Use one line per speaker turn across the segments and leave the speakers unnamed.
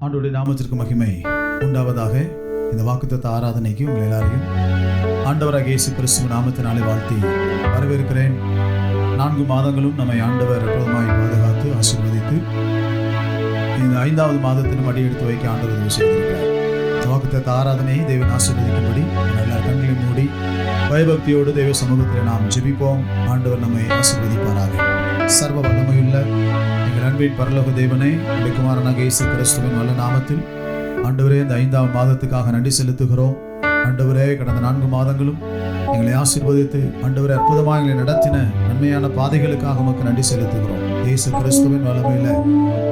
ஆண்டவருடைய நாமத்திற்கு மகிமை உண்டாவதாக. இந்த வாக்குத்தத்த ஆராதனைக்கு உங்கள் எல்லாரையும் ஆண்டவராகிய இயேசு கிறிஸ்துவின் நாமத்தினாலே வாழ்த்தி வரவேற்கிறேன். 4 மாதங்களும் நம்மை ஆண்டவர் அற்புதமாய் பாதுகாத்து ஆசீர்வதித்து இந்த 5வது மாதத்திலும் அடி எடுத்து வைக்க ஆண்டவர் உதவி செய்திருக்கிறார். இந்த வாக்குத்தத்த ஆராதனையை தேவன் ஆசீர்வதிக்கும்படி எல்லா கண்களையும் மூடி பயபக்தியோடு தேவ சமூகத்தில் நாம் ஜெபிப்போம். ஆண்டவர் நம்மை ஆசீர்வதிப்பாராக. சர்வ வல்லமையுள்ள எங்கள் அன்பின் பரலோக தேவனே, உடைய குமாரனாகிய இயேசு கிறிஸ்துவின் வல்ல நாமத்தில் ஆண்டவரே, இந்த 5வது மாதத்துக்காக நன்றி செலுத்துகிறோம். ஆண்டவரே, கடந்த 4 மாதங்களும் எங்களை ஆசீர்வதித்து ஆண்டவரே அற்புதமாக எங்களை நடத்தின நன்மையான பாதைகளுக்காக உமக்கு நன்றி செலுத்துகிறோம். இயேசு கிறிஸ்துவின் வல்லமையில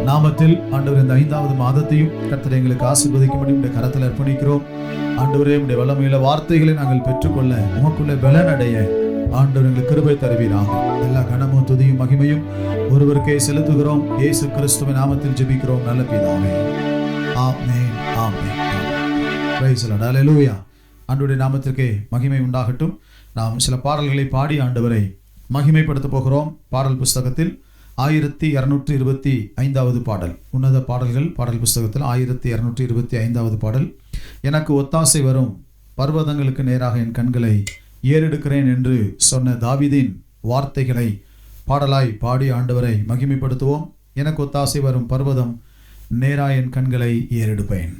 நாமத்தில் ஆண்டவர் இந்த 5வது மாதத்தையும் கர்த்தர் எங்களுக்கு ஆசீர்வதிக்கும்படி உடைய கரத்தில் அர்ப்பணிக்கிறோம். ஆண்டவரே, உடைய வல்லமையில வார்த்தைகளை நாங்கள் பெற்றுக்கொள்ள உமக்குள்ள பலனடைய ஆண்டவர் எங்களுக்கு கிருபை தருவீராக. எல்லா கனமும் துதியும் மகிமையும் ஒருவருக்கே செலுத்துகிறோம். இயேசு கிறிஸ்துவின் நாமத்தில் ஜெபிக்கிறோம் நல்ல பிதாவே. ஆமென், ஆமென். Praise the Lord. ஹல்லேலூயா. ஆண்டவருடைய நாமத்திற்கே மகிமை உண்டாகட்டும். நாம் சில பாடல்களை பாடி ஆண்டவரை மகிமைப்படுத்த போகிறோம். பாடல் புஸ்தகத்தில் 1225வது பாடல், உன்னத பாடல்கள் பாடல் புஸ்தகத்தில் 1225வது பாடல். எனக்கு ஒத்தாசை வரும் பர்வதங்களுக்கு நேராக என் கண்களை ஏறெடுக்கிறேன் என்று சொன்ன தாவீதின் வார்த்தைகளை பாடலாய் பாடி ஆண்டவரை மகிமைப்படுத்துவோம். எனக்கு ஒத்தாசை வரும் பர்வதம் நேரா என் கண்களை ஏறெடுப்பேன்.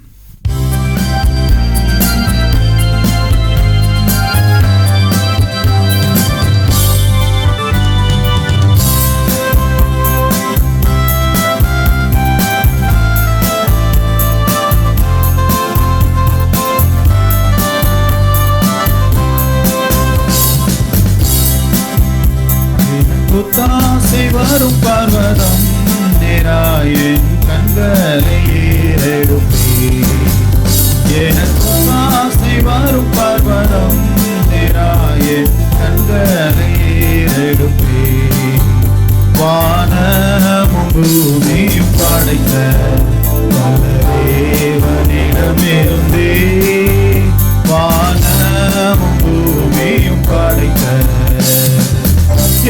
ஒத்தாசை வரும் பர்வதம் நேராயன் கண்களை ஏறெடுப்பேன். எனக்கு ஒத்தாசை வரும் பர்வதம் நேராயன் கண்களை ஏறெடுப்பேன். வானமும் பூமியும் படைத்த தேவனிடமிருந்தே, வானமும் பூமியும் படைத்த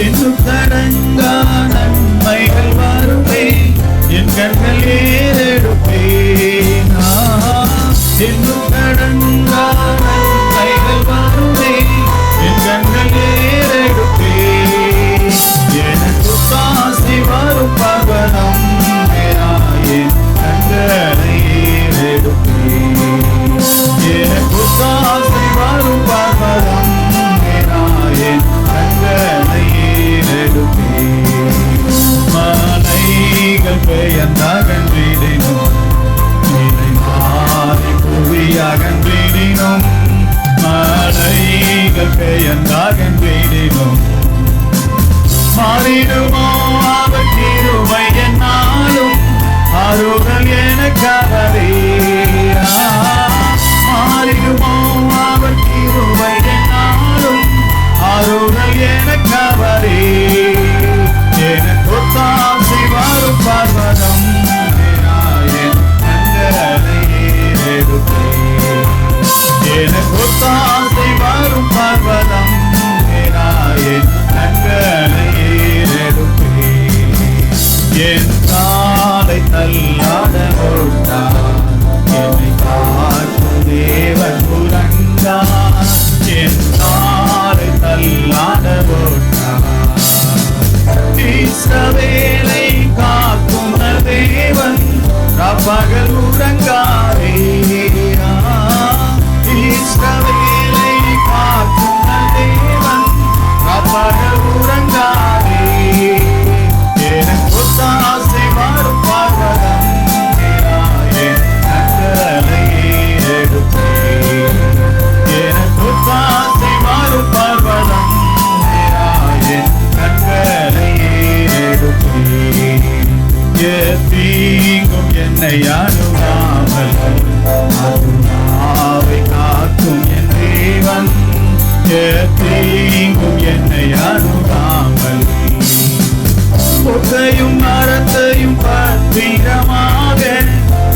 என்னும் கடங்கா நன்மைகள் வருமே, என் கண்கள் ஏறெடுப்பேன். என்னும் கடங்கா நன்மைகள் வருமே, என் கண்கள் ஏறெடுப்பேன். எனக்கு ஒத்தாசை வரும் பர்வதம் என் கண்களை ஏறெடுப்பேன். எனக்கு ஒத்தாசை வரும் பர்வதம் என் கண்களை மலைகள் பெயர்ந்தகன்றிடினும், இதை மாறி புவி அகன்றிடினும், மலைகள் பெயர்ந்தகன்றிடினும், மாறிடுமோ அவர் கிருபை என்னாலும் அருள் எனக்கவரே. மாறிடுமோ அவர் கிருபை என்னாலும் அருள் எனக்கவரே. எனக்கு ஒத்தாசை வரும் பர்வதம் என் கண்களை ஏறெடுப்பேன். எனக்கு ஒத்தாசை வரும் பர்வதம் என் கண்களை ஏறெடுப்பேன். என் காலை தள்ளாட விட்டார், என்னை காக்கும் தேவன் புரண்டார். என் காலை தள்ளாட விட்டார், இஸ்ரவேலை காக்கும் தேவன் பகல் உறங்காரே. இஸ்ரவேலை காக்கும் தேவன் பகல் உறங்காரே. எனக்கு ஒத்தாசை வரும் பர்வதம் என் கண்களை ஏறெடுப்பேன். எனக்கு ஒத்தாசை வரும் பர்வதம் என் கண்களை ஏறெடுப்பேன். தீங்கும் என்னை அணுகாமல் ஆத்துமாவை காக்கும் என் தேவன். தீங்கும் என்னை அணுகாமல் பொக்கையும் மரத்தையும் பத்திரமாக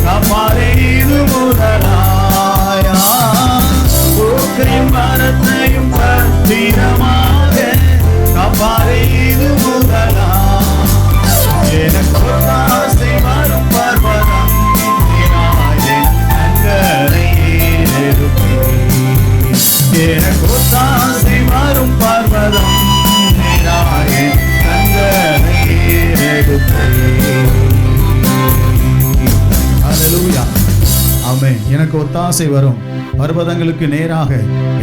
காப்பாரே. இது முதலாயா பொக்கையும் மரத்தையும் பத்திரமாக காப்பாரே. இது முதலா எனக்கு ஒத்தாசை வரும் பர்வதம்
எனக்கு ஒத்தாசை வரும், பர்வதங்களுக்கு நேராக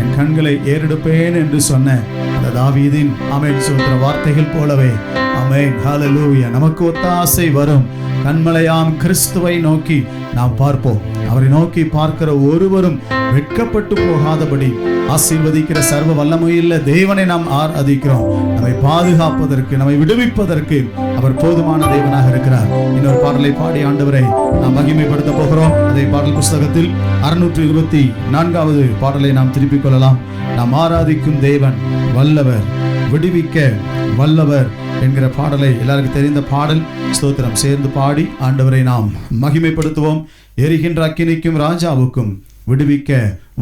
என் கண்களை ஏறெடுப்பேன் என்று சொன்ன அந்த தாவீதின் ஆமென் ஸ்தோத்திர வார்த்தைகள் போலவே ஆமென் ஹல்லேலூயா நமக்கு ஒத்தாசை வரும். கண்மலையாம் கிறிஸ்துவை நோக்கி நாம் பார்ப்போம். அவரை நோக்கி பார்க்கிற ஒருவரும் வெட்கப்பட்டு போகாதபடி ஆசீர்வதிக்கிற சர்வ வல்லமையுள்ள தேவனை நாம் ஆராதிக்கிறோம். நம்மை பாதுகாப்பதற்கு, நம்மை விடுவிப்பதற்கு அவர் போதுமான தேவனாக இருக்கிறார். இன்னொரு பாடலை பாடி ஆண்டவரை நாம் மகிமைப்படுத்த போகிறோம். அதே பாடல் புஸ்தகத்தில் 624வது பாடலை நாம் திருப்பிக் கொள்ளலாம். நாம் ஆராதிக்கும் தேவன் வல்லவர், விடுவிக்க வல்லவர் என்கிற பாடலை எல்லாருக்கும் தெரிந்த பாடல். ஸ்தோத்திரம். சேர்ந்து பாடி ஆண்டவரை நாம் மகிமைப்படுத்துவோம். எரிகின்ற அக்கினிக்கும் ராஜாவுக்கும் விடுவிக்க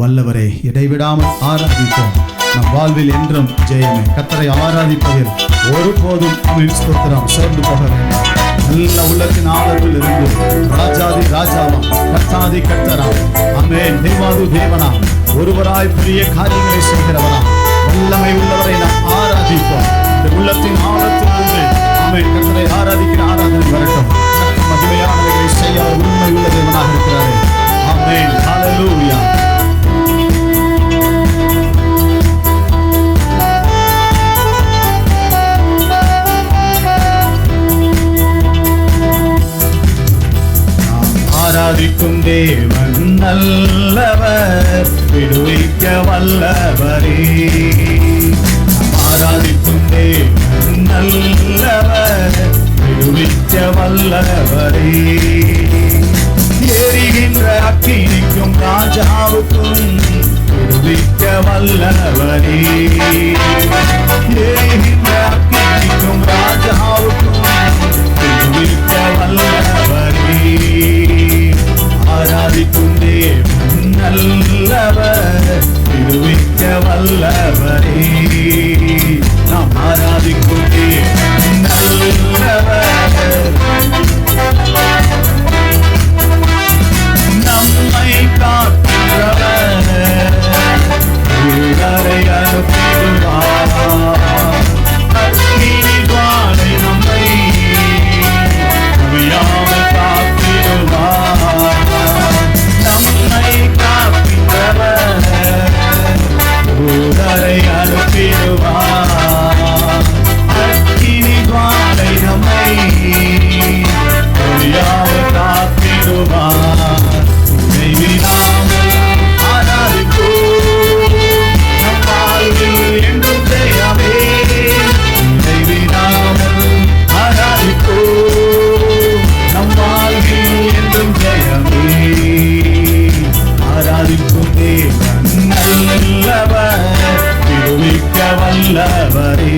வல்லவரை இடைவிடாமல் ஆராதிப்போம். நம் வாழ்வில் என்றும் ஜெயமே. கர்த்தரை ஆராதிப்பதில் ஒருபோதும் ஆமென் ஸ்தோத்திரம் சேர்ந்து போக வேண்டும். நல்ல உள்ளத்தின் ஆழத்தில் இருந்து ராஜாதி ராஜாவா, கர்த்தாதி கர்த்தரா, ஆமென் தேவாதி தேவனா, ஒருவராய் பெரிய காரியங்களை செய்கிறவரா, வல்லமை உள்ளவரை நாம் ஆராதிப்போம். இந்த உள்ளத்தின் ஆழத்திலிருந்து ஆமென் கர்த்தரை ஆராதிக்கிற ஆராதனை வரட்டும். கர்த்தர் மகிமையானவைகளை செய்ய உண்மை உள்ள தேவனாக இருக்கிறாரே. ஆமென் ஹல்லேலூயா. ஆராதிக்கும் தேவன் நல்லவர், விடுவிக்க வல்லவரே. ஆராதிக்கும் தேவன் நல்லவர், விடுவிக்க வல்லவரே. எரிகின்ற அக்கினிக்கும் ராஜாவுக்கும் விடுவிக்க வல்லவரே. எரிகின்ற அக்கினிக்கும் ராஜாவுக்கும் விடுவிக்க வல்லவரே. ஆராதிக்கும் தேவன் நல்லவர், விடுவிக்க வல்லவரே. நாம் ஆராதிக்கும் தேவன் நல்லவர், நம்மை காக்கிறவர், உயிரை அனுப்பிடுவார். அக்கினி ஜுவாலை நம்மை அழியாமல் காத்திடுவார். நம்மை காக்கிறவர், உயிரை அனுப்பிடுவார். அக்கினி ஜுவாலை நம்மை அழியாமல் காத்திடுவார். இடைவிடாமல் ஆராதிப்போம், நம் வாழ்வில் என்றும் ஜெயமே. இடைவிடாமல் ஆராதிப்போம், நம் வாழ்வில் என்றும் ஜெயமே. ஆராதிக்கும் தேவன் நல்லவர், விடுவிக்க வல்லவரே.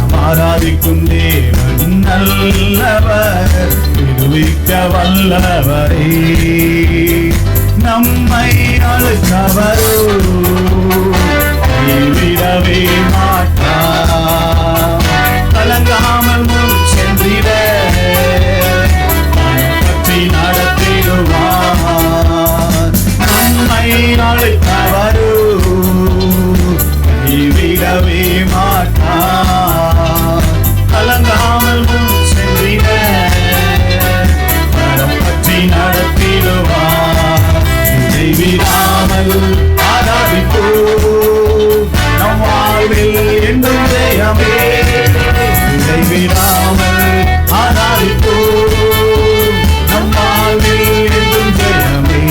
நாம் ஆராதிக்கும் தேவன் நல்லவர், விடுவிக்க வல்லவரே. நம்மை அழைத்தவரோ கைவிடவே மாட்டார். கலங்காமல் முன் சென்றிட பற்றி நடத்திடுவார். நம்மை அழைத்தவரோ கைவிடவே மாட்டார். கலங்காமல் முன் சென்றிட பற்றி நடத்திடுவார். இடைவிடாமல் ஆராதிப்போம், நம் வாழ்வில் என்றும் ஜெயமே. இடைவிடாமல் ஆராதிப்போம், நம் வாழ்வில் என்றும் ஜெயமே.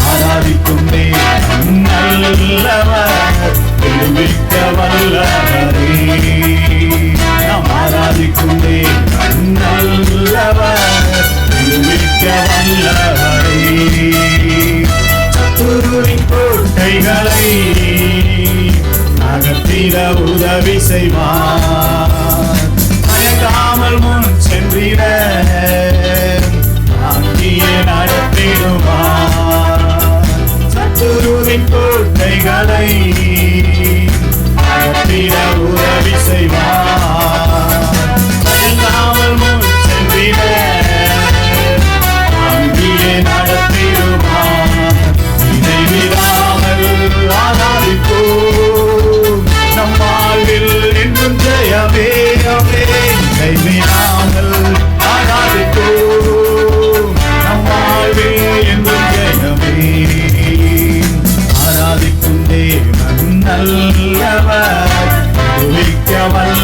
ஆராதிக்கும் தேவன் நல்லவர், விடுவிக்க வல்லவரே. நாம் ஆராதிக்கும் தேவன் நல்லவர், விடுவிக்க வல்லவரே. சத்துருவின் கோட்டைகளை அகற்றிட உதவி செய்வார். மயங்காமல் முன் சென்றிட அங்கேயே நடத்திடுவார். சத்துருவின் கோட்டைகளை அகற்றிட உதவி செய்வார். மயங்காமல் முன் சென்றிட அங்கேயே நடத்திடுவார். இடைவிடாமல் ஆராதிப்போம், நம் வாழ்வில் என்றும் ஜெயமே. இடைவிடாமல் ஆராதிப்போம், நம்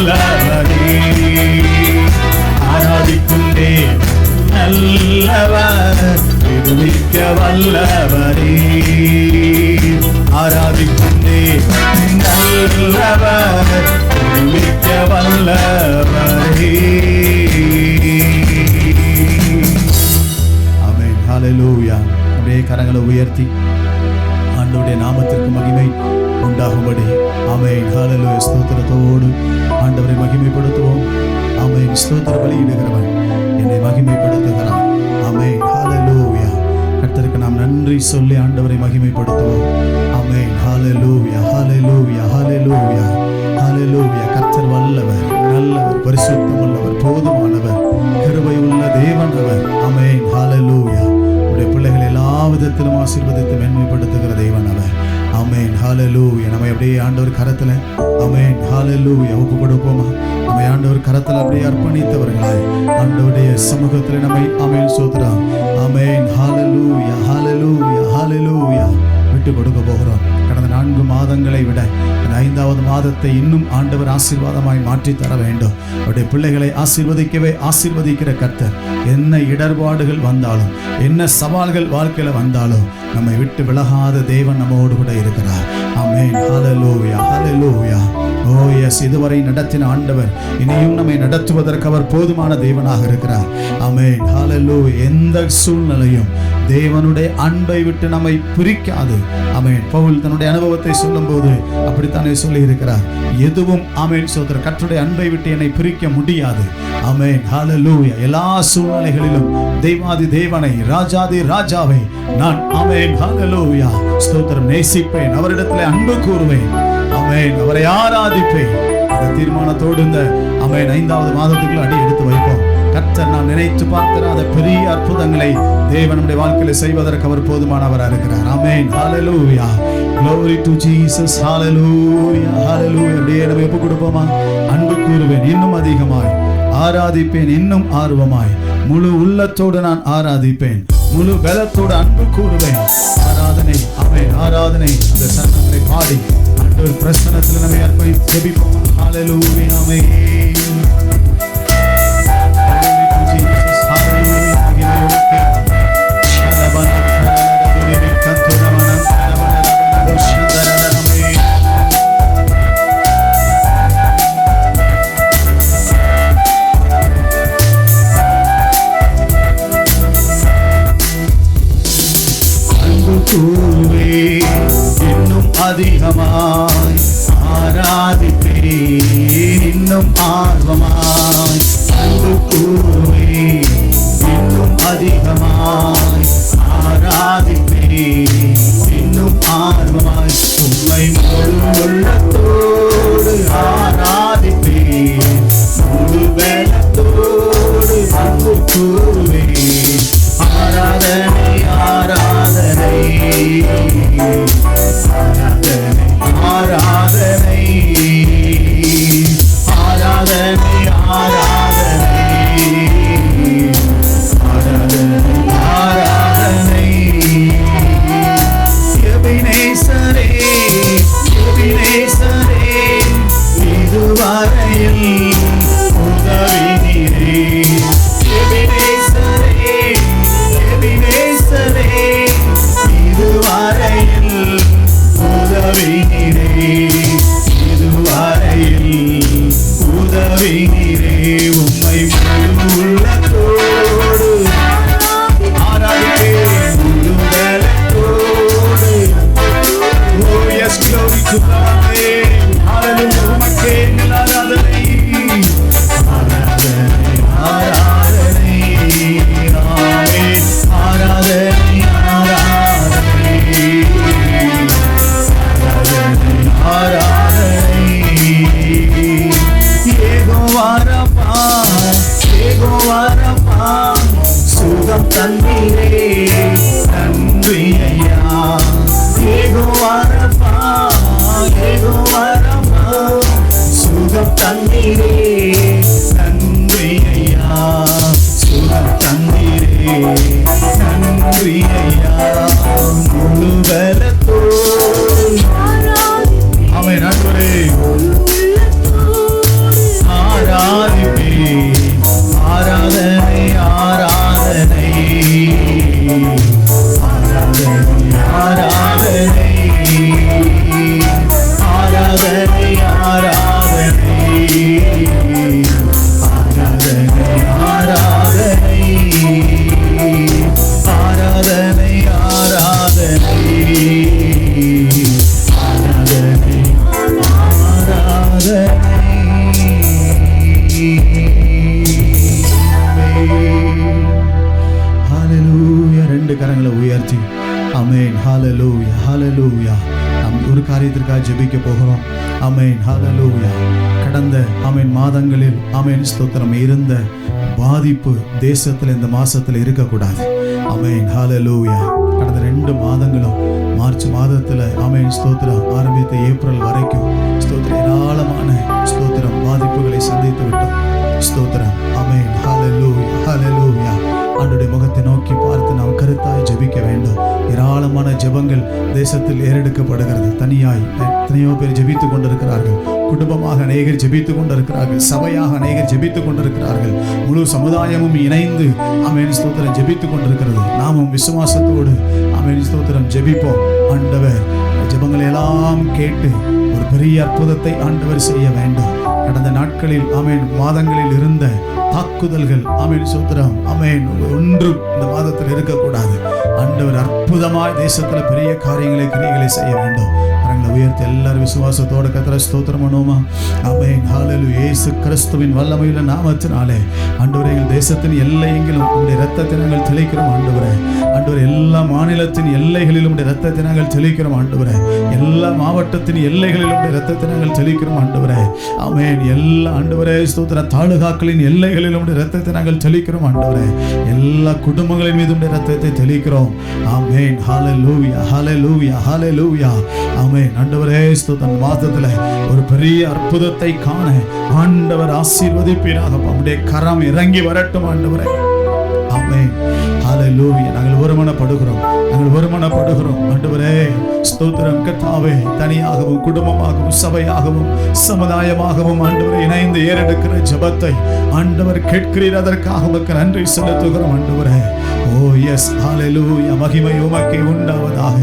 வல்லவரே. ஆராதிக்கும் தேவன் நல்லவர், விடுவிக்க வல்லவரே. ஆராதிக்கும் தேவன் நல்லவர், விடுவிக்க வல்லவரே. ஆமென். ஹல்லேலூயா. அப்படியே கரங்களை உயர்த்தி ஆண்டவருடைய நாமத்திற்கு மகிமை உண்டாகும்படி ஆமென். ஹல்லேலூயா. ஸ்தோத்திரத்தோடு ஆண்டவரை மகிமைப்படுத்துவோம். ஆமென். ஸ்தோத்திர பலியிடுகிறவன் என்னை மகிமைப்படுத்துகிறான். ஆமென். ஹல்லேலூயா. கர்த்தருக்கு நாம் நன்றி சொல்லி ஆண்டவரை மகிமைப்படுத்துவோம். ஆமென். ஹல்லேலூயா, ஹல்லேலூயா, ஹல்லேலூயா, ஹல்லேலூயா. கர்த்தர் வல்லவர், நல்லவர், பரிசுத்தம் உள்ளவர், போதுமானவர், கிருபை உள்ள தேவன் அவர். ஆமென். ஹல்லேலூயா. உடைய பிள்ளைகளை எல்லா விதத்திலும் ஆசீர்வதித்து மேன்மைப்படுத்துகிற தேவன் அவர். ஆமென். ஹல்லேலூயா. நம்ம அப்படியே ஆண்டவர் கரத்துல ஆமென். ஹல்லேலூயா ஒப்பு கொடுப்போமா? நம்ம ஆண்டவர் கரத்துல அப்படியே அர்ப்பணித்தவர்களாய் ஆண்டவருடைய சமூகத்தில் நம்மை ஆமென் சோத்ரம். ஆமென். ஹல்லேலூயா, ஹல்லேலூயா, ஹல்லேலூயா விட்டு கொடுக்க போகிறோம். கடந்த 4 மாதங்களை விட இந்த 5வது மாதத்தை இன்னும் ஆண்டவர் ஆசீர்வாதமாய் மாற்றி தர வேண்டும். அவருடைய பிள்ளைகளை ஆசீர்வதிக்கவே ஆசீர்வதிக்கிற கர்த்தர் என்ன இடர்பாடுகள் வந்தாலும் என்ன சவால்கள் வாழ்க்கையில வந்தாலும் நம்மை விட்டு விலகாத தேவன் நம்மோடு கூட இருக்கிறார். ஆமென். ஹல்லேலூயா, ஹல்லேலூயா. ஓ எஸ், இதுவரை நடத்தின ஆண்டவர் இனியும் நம்மை நடத்துவதற்கு அவர் போதுமான தேவனாக இருக்கிறார். ஆமென். ஹல்லேலூயா. எந்த சூழ்நிலையும் தேவனுடைய அன்பை விட்டு நம்மை பிரிக்காது. ஆமென். பவுல் தன்னுடைய அனுபவத்தை சொல்லும் போது அப்படித்தானே சொல்லி இருக்கிறார். எதுவும் ஆமென் சோதர கர்த்தருடைய அன்பை விட்டு என்னை பிரிக்க முடியாது. ஆமென். ஹல்லேலூயா. எல்லா சூழ்நிலைகளிலும் தெய்வாதி தேவனை, ராஜாதி ராஜாவை நான் ஆமென் ஹல்லேலூயா ஸ்தோத்திரம் நேசிப்பேன், அவரிடத்திலே அன்பு கூறுவேன். ஆமென். அவரை ஆராதிப்பேன். அந்த தீர்மானத்தோடு இந்த ஆமென் 5வது மாதத்துக்குள்ள அடி எடுத்து வைப்போம். கர்த்தர் நாம் நினைத்து பார்த்திராத பெரிய அற்புதங்களை தேவன் நம்முடைய வாழ்க்கையில செய்வதற்கு அவர் போதுமானவராக இருக்கிறார். ஆமென். ஹல்லேலூயா. Glory to Jesus. Hallelujah. Hallelujah. அப்படியே நம்ம ஒப்பு கொடுப்போமா? அன்பு கூறுவேன் இன்னும் அதிகமாய், ஆராதிப்பேன் இன்னும் ஆர்வமாய், முழு உள்ளத்தோடு நான் ஆராதிப்பேன், முழு பலத்தோடு அன்பு கூறுவேன். ஆராதனை ஆமென். ஆராதனை அந்த சத்தங்களை பாடி ஆண்டவர் பிரசன்னத்தில் நம்மை அர்ப்பணித்து ஜெபிப்போம். ஹல்லேலூயா. ஆமென். இன்னும் அதிகமாய் ஆராதிப்பேன் இன்னும் ஆர்வமாய், அன்பு கூறுவேன் இன்னும் அதிகமாய் ஆராதிப்பேன் இன்னும் ஆர்வமாய், உம்மை முழு உள்ளத்தோடு ஆராதிப்பேன், முழு பலத்தோடு அன்பு கூறுவேன். ஆராதனை ஆராதனை ஆராதனை ஆராதனை ஆராதனை ஆராதனை எபினேசரே எபினேசரே இதுவரையில் உதவினீரே, எபினேசரே எபினேசரே இதுவரையில் உதவினீரே, இதுவரையில் உதவினீரே. உம்மை முழு உள்ளத்தோடு ஆராதிப்பேன், முழு பலத்தோடு. Oh yes, glory to God. Hallelujah. உமக்கே ஆராதனை ஆராதனை ஆராதனை ஆமென். ஆராதனை ஆராதனை ஆராதனை யெகோவா ரப்பா யெகோவா ரப்பா சுகம் தந்தீரே நன்றி ஐயா, யெகோவா ரப்பா யெகோவா ரப்பா சுகம் தந்தீரே நன்றி ஐயா, சுகம் தந்தீரே நன்றி ஐயா, முழு பலத்தோடு ஆமென். நன்றி ஹalleluya. ரெண்டு கரங்களை உயர்த்தி ஆமென். ஹalleluya, ஹalleluya. நாம் ஒரு காரியத்திற்காக ஜெபிக்க போகிறோம். ஆமென், ஹalleluya. கடந்த ஆமென் மாதங்களில் ஆமென் ஸ்தோத்திரம் இருந்த பாதிப்பு தேசத்தில் இந்த மாசத்துல இருக்கக்கூடாது. ஆமென், ஹalleluya. கடந்த 2 மாதங்களும் மார்ச் மாதத்துல ஆமென் ஸ்தோத்திரம் ஆரம்பித்த ஏப்ரல் வரைக்கும் ஸ்தோத்திரம் ஏராளமான ஸ்தோத்திரம் பாதிப்புகளை சந்தித்து விட்டோம். ஸ்தோத்திரம். ஆமென், ஹalleluya, ஹalleluya. ஆண்டவருடைய முகத்தை நோக்கி பார்த்து நாம் கருத்தாய் ஜெபிக்க வேண்டும். ஏராளமான ஜெபங்கள் தேசத்தில் ஏறெடுக்கப்படுகிறது. தனியாய் எத்தனையோ பேர் ஜெபித்துக் கொண்டிருக்கிறார்கள். குடும்பமாக அநேகர் ஜெபித்துக் கொண்டிருக்கிறார்கள். சபையாக அநேகர் ஜெபித்துக் கொண்டிருக்கிறார்கள். முழு சமுதாயமும் இணைந்து ஆமென் ஸ்தோத்திரம் ஜெபித்துக் கொண்டிருக்கிறது. நாமும் விசுவாசத்தோடு ஆமென் ஸ்தோத்திரம் ஜெபிப்போம். ஆண்டவர் ஜெபங்களை எல்லாம் கேட்டு ஒரு பெரிய அற்புதத்தை ஆண்டவர் செய்ய வேண்டும். கடந்த நாட்களில் ஆமென் மாதங்களில் இருந்த தாக்குதல்கள் ஆமென் ஸ்தோத்திரம் ஆமென் ஒன்றும் இந்த மாதத்தில் இருக்கக்கூடாது. ஆண்டவர் அற்புதமாய் தேசத்துல பெரிய காரியங்களை கிரியைகளை செய்ய வேண்டும். கரங்களை உயர்த்தி எல்லாரும் விசுவாசத்தோட கர்த்தரை ஸ்தோத்திரம் பண்ணுவோமா? ஆமென், ஹalleluya. இயேசு கிறிஸ்துவின் வல்லமையுள்ள நாமத்தினாலே ஆண்டவரே எங்கள் தேசத்தின் எல்லையெங்கிலும் உம்முடைய இரத்தத்தை நாங்கள் தெளிக்கிறோம் ஆண்டவரே. ஆண்டவரே எல்லா மாநிலத்தின் எல்லைகளிலும் உம்முடைய இரத்தத்தை நாங்கள் தெளிக்கிறோம் ஆண்டவரே. எல்லா மாவட்டத்தின் எல்லைகளிலும் உம்முடைய இரத்தத்தை நாங்கள் தெளிக்கிறோம் ஆண்டவரே. ஆமென். எல்லா ஆண்டவரே ஸ்தோத்திர தாலுகாக்களின் எல்லைகளிலும் உம்முடைய இரத்தத்தை நாங்கள் தெளிக்கிறோம் ஆண்டவரே. எல்லா குடும்பங்களின் மீது உம்முடைய இரத்தத்தை தெளிக்கிறோம். ஆமென், ஹalleluya, ஹalleluya, ஹalleluya. ஆமென். ஆண்டவரே ஸ்தோத்திரம் மாதத்துல ஒரு பெரிய அற்புதத்தை காண ஆண்டவர் ஆசீர்வதிப்பீராக. உம்முடைய கரம் இறங்கி வரட்டும் ஆண்டவரே. ஆமென், ஹalleluya. நாங்கள் ஒருமனப்படுகிறோம், நாங்கள் ஒருமனப்படுகிறோம் ஆண்டவரே. ஸ்தோத்திரம் கர்த்தாவே. தனியாகவும் குடும்பமாகவும் சபையாகவும் சமுதாயமாகவும் ஆண்டவரை இணைந்து ஏறெடுக்கிற ஜெபத்தை ஆண்டவர் கேட்கிறீர். அதற்காக உமக்கு நன்றி செலுத்துகிறோம் ஆண்டவரே. ஓ எஸ், ஹalleluya. மகிமை உமக்கே உண்டாவதாக.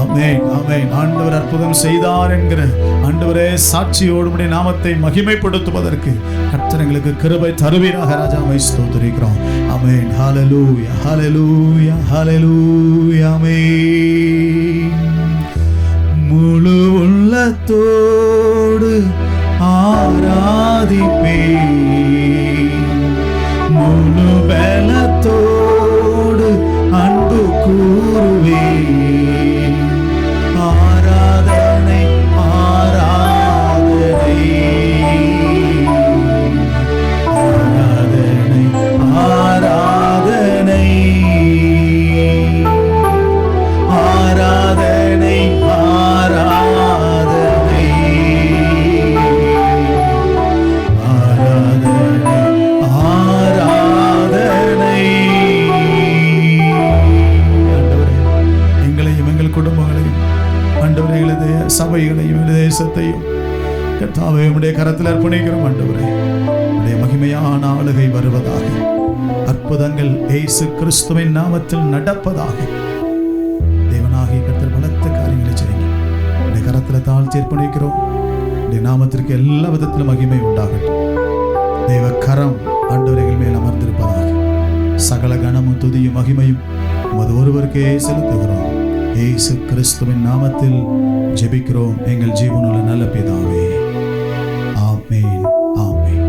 ஆமென், ஆமென். ஆண்டவர் அற்புதம் செய்தார் என்கிற ஆண்டவரே சாட்சியோடு உம்முடைய நாமத்தை மகிமைப்படுத்துவதற்கு கர்த்தர் எங்களுக்கு கிருபை தருவீராக. ராஜாவை ஸ்தோத்திரிக்கிறோம். ஆமென், ஹalleluya, ஹalleluya, ஹalleluya. ஆமென். முழு உள்ளத்தோடு ஆராதிப்பேன், முழு பலத்தோடு அன்பு கூறுவேன். ஆராதனை, ஆராதனை, ஆராதனை, ஆராதனை, ஆராதனை, ஆராதனை, ஆராதனை, ஆராதனை. ஆண்டவரே, எங்களையும் எங்கள் குடும்பங்களையும் ஆண்டவரே எங்களது சபைகளையும் எங்கள் தேசத்தையும் கர்த்தாவே உம்முடைய கரத்தில் அர்ப்பணிக்கிறோம் ஆண்டவரே. உம்முடைய மகிமையான ஆளுகை வருவதாக. அற்புதங்கள் இயேசு கிறிஸ்துவின் நாமத்தில் நடப்பதாக. தேவனாகிய கர்த்தர் பலத்த காரியங்களை செய்யுங்க. உடைய கரத்தில் தாழ்த்தி அர்ப்பணிக்கிறோம். உடைய நாமத்திற்கு எல்லா விதத்திலும் மகிமை உண்டாகட்டும். தேவ கரம் ஆண்டவர்கள் மேல் அமர்ந்திருப்பதாக. சகல கனமும் துதியும் மகிமையும் உமது ஒருவருக்கே செலுத்துகிறோம். இயேசு கிறிஸ்துவின் நாமத்தில் ஜெபிக்கிறோம் எங்கள் ஜீவனுள்ள நல்ல பிதாவே. ஆமென், ஆமென்.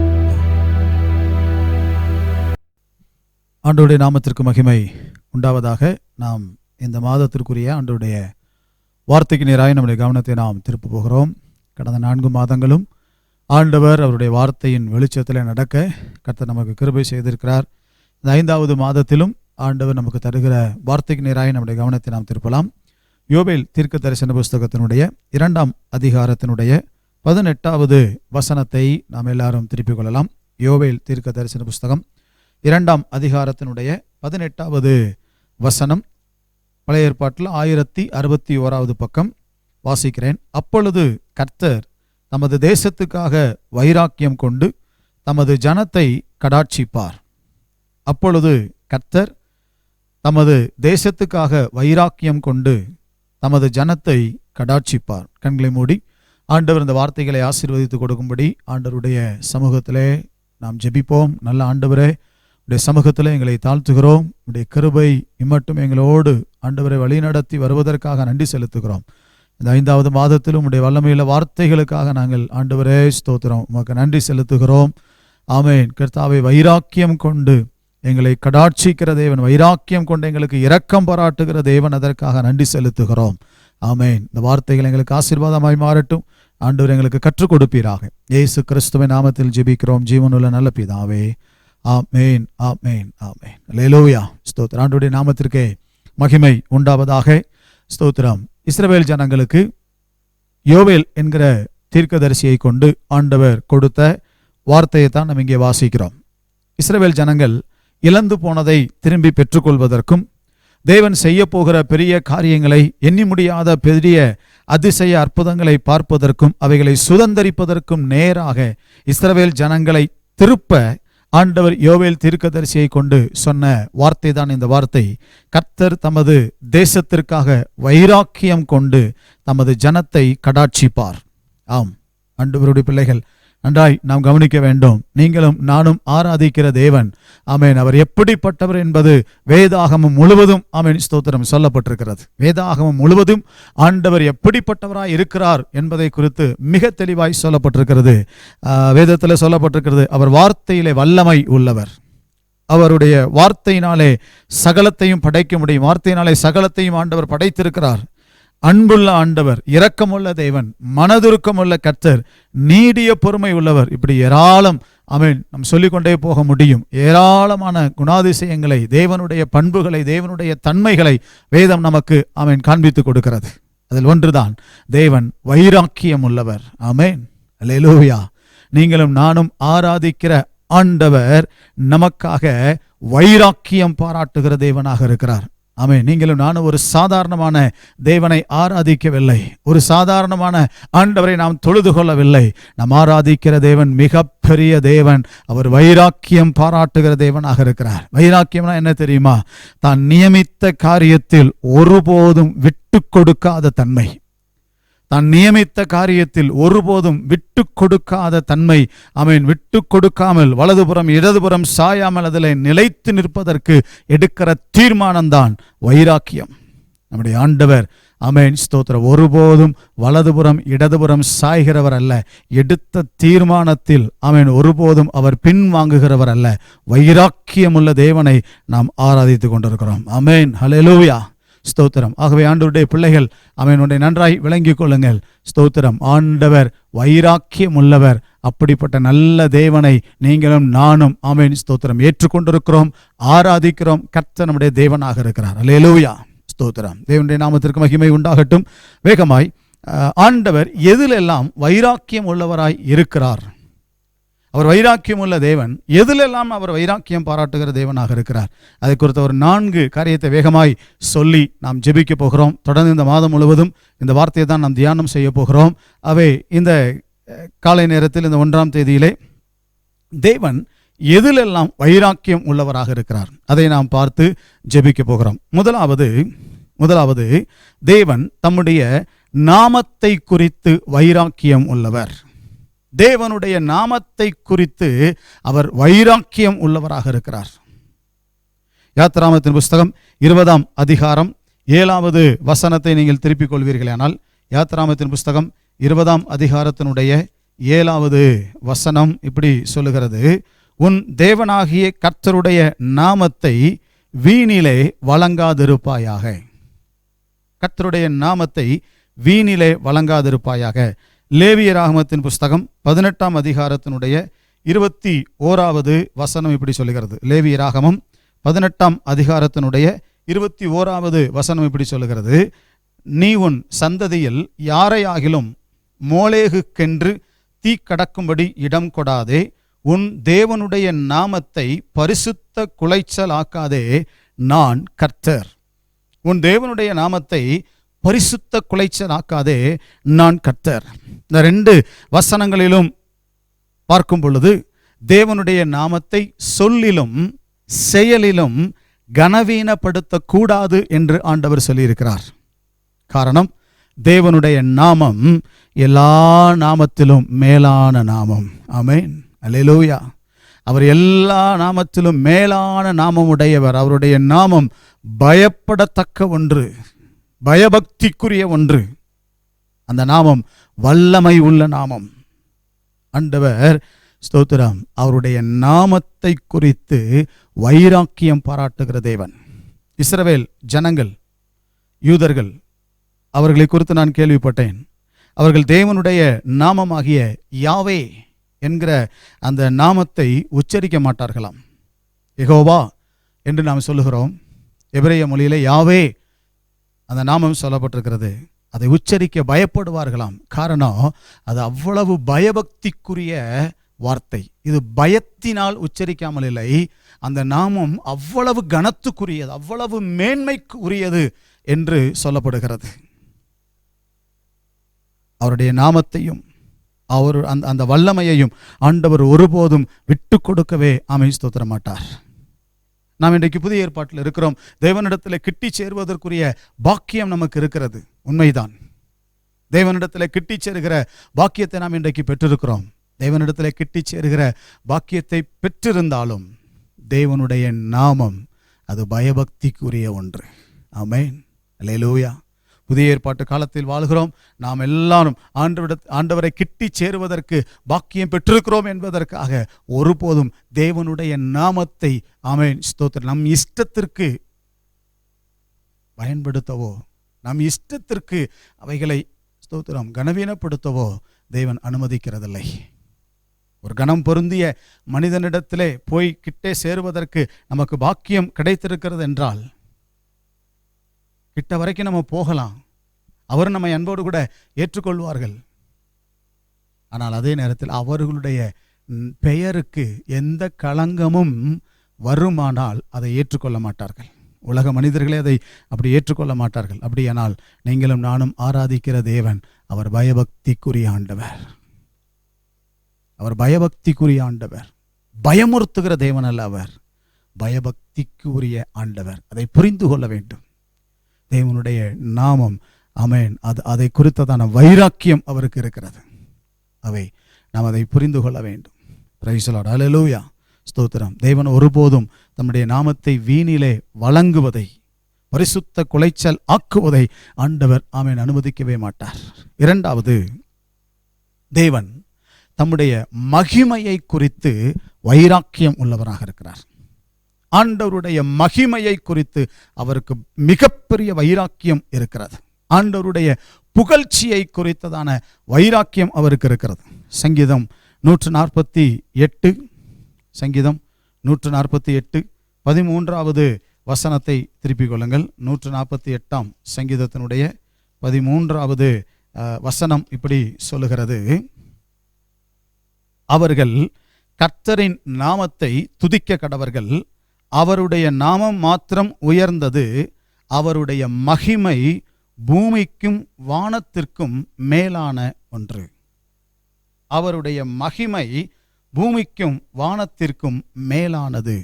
ஆண்டவருடைய நாமத்திற்கு மகிமை உண்டாவதாக. நாம் இந்த மாதத்திற்குரிய ஆண்டவருடைய வார்த்தைக்கு நேராக நம்முடைய கவனத்தை நாம் திருப்ப போகிறோம். கடந்த 4 மாதங்களும் ஆண்டவர் அவருடைய வார்த்தையின் வெளிச்சத்தில் நடக்க கர்த்தர் நமக்கு கிருபை செய்திருக்கிறார். இந்த 5வது மாதத்திலும் ஆண்டவர் நமக்கு தருகிற வார்த்தைக்கு நேராக நம்முடைய கவனத்தை நாம் திருப்பலாம். யோவேல் தீர்க்க தரிசன புஸ்தகத்தினுடைய 2ஆம் அதிகாரத்தினுடைய 18வது வசனத்தை நாம் எல்லாரும் திருப்பிக் கொள்ளலாம். யோவேல் தீர்க்க தரிசன புஸ்தகம் 2ஆம் அதிகாரத்தினுடைய 18வது வசனம். பழைய ஏற்பாட்டில் 1061வது பக்கம் வாசிக்கிறேன். அப்பொழுது கர்த்தர் தமது தேசத்துக்காக வைராக்கியம் கொண்டு தமது ஜனத்தை கடாட்சிப்பார். அப்பொழுது கர்த்தர் தமது தேசத்துக்காக வைராக்கியம் கொண்டு தமது ஜனத்தை கடாட்சிப்பார். கண்களை மூடி ஆண்டவர் இந்த வார்த்தைகளை ஆசீர்வதித்து கொடுக்கும்படி ஆண்டவருடைய சமூகத்திலே நாம் ஜெபிப்போம். நல்ல ஆண்டவரே, உடைய சமூகத்தில் எங்களை தாழ்த்துகிறோம். உடைய கிருபை இம்மட்டும் எங்களோடு ஆண்டவரை வழிநடத்தி வருவதற்காக நன்றி செலுத்துகிறோம். இந்த 5வது மாதத்திலும் உடைய வல்லமையுள்ள வார்த்தைகளுக்காக நாங்கள் ஆண்டவரே ஸ்தோத்திரம் உமக்கு நன்றி செலுத்துகிறோம்.
ஆமென். கர்த்தாவே, வைராக்கியம் கொண்டு எங்களை கடாட்சிக்கிற தேவன், வைராக்கியம் கொண்டு எங்களுக்கு இரக்கம் பாராட்டுகிற தேவன், அதற்காக நன்றி செலுத்துகிறோம். ஆமென். இந்த வார்த்தைகள் எங்களுக்கு ஆசீர்வாதமாய் மாறட்டும். ஆண்டவர் எங்களுக்கு கற்றுக் கொடுப்பீராக. இயேசு கிறிஸ்துவின் நாமத்தில் ஜெபிக்கிறோம் ஜீவனுள்ள நல்ல பிதாவே. ஆமென், ஆமென், ஆமென். அல்லேலூயா. ஸ்தோத்திரம். ஆண்டவருடைய நாமத்திற்கே மகிமை உண்டாவதாக. ஸ்தோத்திரம். இஸ்ரவேல் ஜனங்களுக்கு யோவேல் என்கிற தீர்க்கதரிசியை கொண்டு ஆண்டவர் கொடுத்த வார்த்தையை தான் நம்ம இங்கே வாசிக்கிறோம். இஸ்ரவேல் ஜனங்கள் இழந்து போனதை திரும்பி பெற்றுக்கொள்வதற்கும், தேவன் செய்ய போகிற பெரிய காரியங்களை, எண்ணி முடியாத பெரிய அதிசய அற்புதங்களை பார்ப்பதற்கும், அவைகளை சுதந்தரிப்பதற்கும் நேராக இஸ்ரவேல் ஜனங்களை திருப்ப ஆண்டவர் யோவேல் தீர்க்கதரிசியை கொண்டு சொன்ன வார்த்தை தான் இந்த வார்த்தை. கர்த்தர் தமது தேசத்திற்காக வைராக்கியம் கொண்டு தமது ஜனத்தை கடாட்சிப்பார். ஆம், ஆண்டவருடைய பிள்ளைகள், நன்றாய் நாம் கவனிக்க வேண்டும். நீங்களும் நானும் ஆராதிக்கிற தேவன், ஆமென், அவர் எப்படிப்பட்டவர் என்பது வேதாகமம் முழுவதும், ஆமென், ஸ்தோத்திரம், சொல்லப்பட்டிருக்கிறது. வேதாகமம் முழுவதும் ஆண்டவர் எப்படிப்பட்டவராய் இருக்கிறார் என்பதை குறித்து மிக தெளிவாய் சொல்லப்பட்டிருக்கிறது. வேதத்தில் சொல்லப்பட்டிருக்கிறது, அவர் வார்த்தையிலே வல்லமை உள்ளவர். அவருடைய வார்த்தையினாலே சகலத்தையும் படைக்க முடியும். வார்த்தையினாலே சகலத்தையும் ஆண்டவர் படைத்திருக்கிறார். அன்புள்ள ஆண்டவர், இரக்கமுள்ள தேவன், மனதுருக்கமுள்ள கர்த்தர், நீடிய பொறுமை உள்ளவர். இப்படி ஏராளம், ஆமென், நாம் சொல்லிக்கொண்டே போக முடியும். ஏராளமான குணாதிசயங்களை, தேவனுடைய பண்புகளை, தேவனுடைய தன்மைகளை வேதம் நமக்கு, ஆமென், காண்பித்து கொடுக்கிறது. அதில் ஒன்றுதான் தேவன் வைராக்கியம் உள்ளவர். ஆமென், அல்லேலூயா. நீங்களும் நானும் ஆராதிக்கிற ஆண்டவர் நமக்காக வைராக்கியம் பாராட்டுகிற தேவனாக இருக்கிறார். ஆமென். நீங்களும் நானும் ஒரு சாதாரணமான தேவனை ஆராதிக்கவில்லை. ஒரு சாதாரணமான ஆண்டவரை நாம் தொழுது கொள்ளவில்லை. நாம் ஆராதிக்கிற தேவன் மிகப்பெரிய தேவன். அவர் வைராக்கியம் பாராட்டுகிற தேவனாக இருக்கிறார். வைராக்கியம்னா என்ன தெரியுமா? தான் நியமித்த காரியத்தில் ஒருபோதும் விட்டு கொடுக்காத தன்மை. தான் நியமித்த காரியத்தில் ஒருபோதும் விட்டு கொடுக்காத தன்மை. ஆமென். விட்டு கொடுக்காமல், வலதுபுறம் இடதுபுறம் சாயாமல் அதில் நிலைத்து நிற்பதற்கு எடுக்கிற தீர்மானம்தான் வைராக்கியம். நம்முடைய ஆண்டவர், ஆமென், ஸ்தோத்திரம், ஒருபோதும் வலதுபுறம் இடதுபுறம் சாய்கிறவர் அல்ல. எடுத்த தீர்மானத்தில், ஆமென், ஒருபோதும் அவர் பின்வாங்குகிறவர் அல்ல. வைராக்கியம் உள்ள தேவனை நாம் ஆராதித்து கொண்டிருக்கிறோம். ஆமென், ஹல்லேலூயா, ஸ்தோத்திரம். ஆகவே ஆண்டவருடைய பிள்ளைகள், ஆமென், ஒன்றை நன்றாய் விளங்கிக் கொள்ளுங்கள். ஸ்தோத்திரம். ஆண்டவர் வைராக்கியம் உள்ளவர். அப்படிப்பட்ட நல்ல தேவனை நீங்களும் நானும், ஆமென், ஸ்தோத்திரம், ஏற்றுக்கொண்டிருக்கிறோம், ஆராதிக்கிறோம். கர்த்தர் நம்முடைய தேவனாக இருக்கிறார். அல்லேலூயா, ஸ்தோத்திரம். தேவனுடைய நாமத்திற்கு மகிமை உண்டாகட்டும். வேகமாய், ஆண்டவர் எதிலெல்லாம் வைராக்கியம் உள்ளவராய் இருக்கிறார்? அவர் வைராக்கியம் உள்ள தேவன். எதிலெல்லாம் அவர் வைராக்கியம் பாராட்டுகிற தேவனாக இருக்கிறார்? அதை குறித்த ஒரு 4 காரியத்தை வேகமாய் சொல்லி நாம் ஜெபிக்க போகிறோம். தொடர்ந்து இந்த மாதம் முழுவதும் இந்த வார்த்தையை தான் நாம் தியானம் செய்ய போகிறோம். அவை இந்த காலை நேரத்தில், இந்த 1ஆம் தேதியிலே தேவன் எதிலெல்லாம் வைராக்கியம் உள்ளவராக இருக்கிறார், அதை நாம் பார்த்து ஜெபிக்க போகிறோம். முதலாவது தேவன் தம்முடைய நாமத்தை குறித்து வைராக்கியம் உள்ளவர். தேவனுடைய நாமத்தை குறித்து அவர் வைராக்கியம் உள்ளவராக இருக்கிறார். யாத்திராகமத்தின் புஸ்தகம் 20ஆம் அதிகாரம் 7வது வசனத்தை நீங்கள் திருப்பிக் கொள்வீர்களானால், யாத்திராகமத்தின் புஸ்தகம் 20ஆம் அதிகாரத்தினுடைய 7வது வசனம் இப்படி சொல்லுகிறது, உன் தேவனாகிய கர்த்தருடைய நாமத்தை வீணிலே வழங்காதிருப்பாயாக. கர்த்தருடைய நாமத்தை வீணிலே வழங்காதிருப்பாயாக. லேவியராகமத்தின் புஸ்தகம் 18ஆம் அதிகாரத்தினுடைய 21வது வசனம் இப்படி சொல்லுகிறது. லேவியராகமம் 18ஆம் அதிகாரத்தினுடைய 21வது வசனம் இப்படி சொல்லுகிறது, நீ உன் சந்ததியில் யாரையாகிலும் மோளேகுக்கென்று தீ கடக்கும்படி இடம் கொடாதே, உன் தேவனுடைய நாமத்தை பரிசுத்த குலைச்சலாக்காதே, நான் கர்த்தர். உன் தேவனுடைய நாமத்தை பரிசுத்த குலைச்சலாக்காதே, நான் கர்த்தர். இந்த 2 வசனங்களிலும் பார்க்கும் பொழுது தேவனுடைய நாமத்தை சொல்லிலும் செயலிலும் கனவீனப்படுத்தக்கூடாது என்று ஆண்டவர் சொல்லியிருக்கிறார். காரணம், தேவனுடைய நாமம் எல்லா நாமத்திலும் மேலான நாமம். ஆமென், அல்லேலூயா. அவர் எல்லா நாமத்திலும் மேலான நாமம் உடையவர். அவருடைய நாமம் பயப்படத்தக்க ஒன்று, பயபக்திக்குரிய ஒன்று. அந்த நாமம் வல்லமை உள்ள நாமம். ஆண்டவர்
ஸ்தோத்திரம். அவருடைய நாமத்தை குறித்து வைராக்கியம் பாராட்டுகிற தேவன். இஸ்ரவேல் ஜனங்கள், யூதர்கள், அவர்களை குறித்து நான் கேள்விப்பட்டேன். அவர்கள் தேவனுடைய நாமமாகிய யாவே என்கிற அந்த நாமத்தை உச்சரிக்க மாட்டார்களாம். யெகோவா என்று நாம் சொல்லுகிறோம். எபிரேய மொழியிலே யாவே அந்த நாமம் சொல்லப்பட்டிருக்கிறது. அதை உச்சரிக்க பயப்படுவார்களாம். காரணம், அது அவ்வளவு பயபக்திக்குரிய வார்த்தை. இது பயத்தினால் உச்சரிக்காமல் இல்லை. அந்த நாமம் அவ்வளவு கனத்துக்குரியது, அவ்வளவு மேன்மைக்கு உரியது என்று சொல்லப்படுகிறது. அவருடைய நாமத்தையும் அவர் அந்த வல்லமையையும் ஆண்டவர் ஒருபோதும் விட்டு கொடுக்கவே ஸ்தோத்திர மாட்டார். நாம் இன்றைக்கு புதிய ஏற்பாட்டில் இருக்கிறோம். தேவனிடத்தில் கிட்டி சேருவதற்குரிய பாக்கியம் நமக்கு இருக்கிறது, உண்மைதான். தேவனிடத்தில் கிட்டி சேருகிற பாக்கியத்தை நாம் இன்றைக்கு பெற்றிருக்கிறோம். தேவனிடத்தில் கிட்டி சேருகிற பாக்கியத்தை பெற்றிருந்தாலும் தேவனுடைய நாமம் அது பயபக்திக்குரிய ஒன்று. ஆமென், அல்லேலூயா. புதிய ஏற்பாட்டு காலத்தில் வாழ்கிறோம். நாம் எல்லாரும் ஆண்டவரை கிட்டி சேருவதற்கு பாக்கியம் பெற்றிருக்கிறோம் என்பதற்காக ஒருபோதும் தேவனுடைய நாமத்தை ஸ்தோத்திரம் நம் இஷ்டத்திற்கு பயன்படுத்தவோ, நம் இஷ்டத்திற்கு அவைகளை ஸ்தோத்திரம் கனவீனப்படுத்தவோ தேவன் அனுமதிக்கிறதில்லை. ஒரு கணம் பொருந்திய மனிதனிடத்திலே போய் கிட்டே சேருவதற்கு நமக்கு பாக்கியம் கிடைத்திருக்கிறது என்றால் கிட்ட வரைக்கும் நம்ம போகலாம். அவர் நம்மை அன்போடு கூட ஏற்றுக்கொள்வார்கள். ஆனால் அதே நேரத்தில் அவர்களுடைய பெயருக்கு எந்த களங்கமும் வருமானால் அதை ஏற்றுக்கொள்ள மாட்டார்கள். உலக மனிதர்களே அதை அப்படி ஏற்றுக்கொள்ள மாட்டார்கள். அப்படியானால் நீங்களும் நானும் ஆராதிக்கிற தேவன் அவர் பயபக்திக்குரிய ஆண்டவர். அவர் பயபக்திக்குரிய ஆண்டவர். பயமுறுத்துகிற தேவன் அல்ல, அவர் பயபக்திக்குரிய ஆண்டவர். அதை புரிந்து கொள்ள வேண்டும். தேவனுடைய நாமம் அதை குறித்ததான வைராக்கியம் அவருக்கு இருக்கிறது. நாம் அதை புரிந்து கொள்ள வேண்டும். பிரைஸ் தி லார்ட், அல்லேலூயா, ஸ்தோத்திரம். தேவன் ஒருபோதும் தம்முடைய நாமத்தை வீணிலே வழங்குவதை, பரிசுத்த குலைச்சல் ஆக்குவதை ஆண்டவர் அனுமதிக்கவே மாட்டார். இரண்டாவது, தேவன் தம்முடைய மகிமையை குறித்து வைராக்கியம் உள்ளவராக இருக்கிறார். ஆண்டவருடைய மகிமையை குறித்து அவருக்கு மிகப்பெரிய வைராக்கியம் இருக்கிறது. ஆண்டவருடைய புகழ்ச்சியை குறித்ததான வைராக்கியம் அவருக்கு இருக்கிறது. சங்கீதம் 148 சங்கீதம் 148 13வது வசனத்தை திருப்பிக் கொள்ளுங்கள். 148ஆம் சங்கீதத்தினுடைய 13வது வசனம் இப்படி சொல்லுகிறது: அவர்கள் கர்த்தரின் நாமத்தை துதிக்க கடவர்கள், அவருடைய நாமம் மாத்திரம் உயர்ந்தது, அவருடைய மகிமை பூமிக்கும் வானத்திற்கும் மேலான ஒன்று. அவருடைய மகிமை பூமிக்கும் வானத்திற்கும் மேலானது.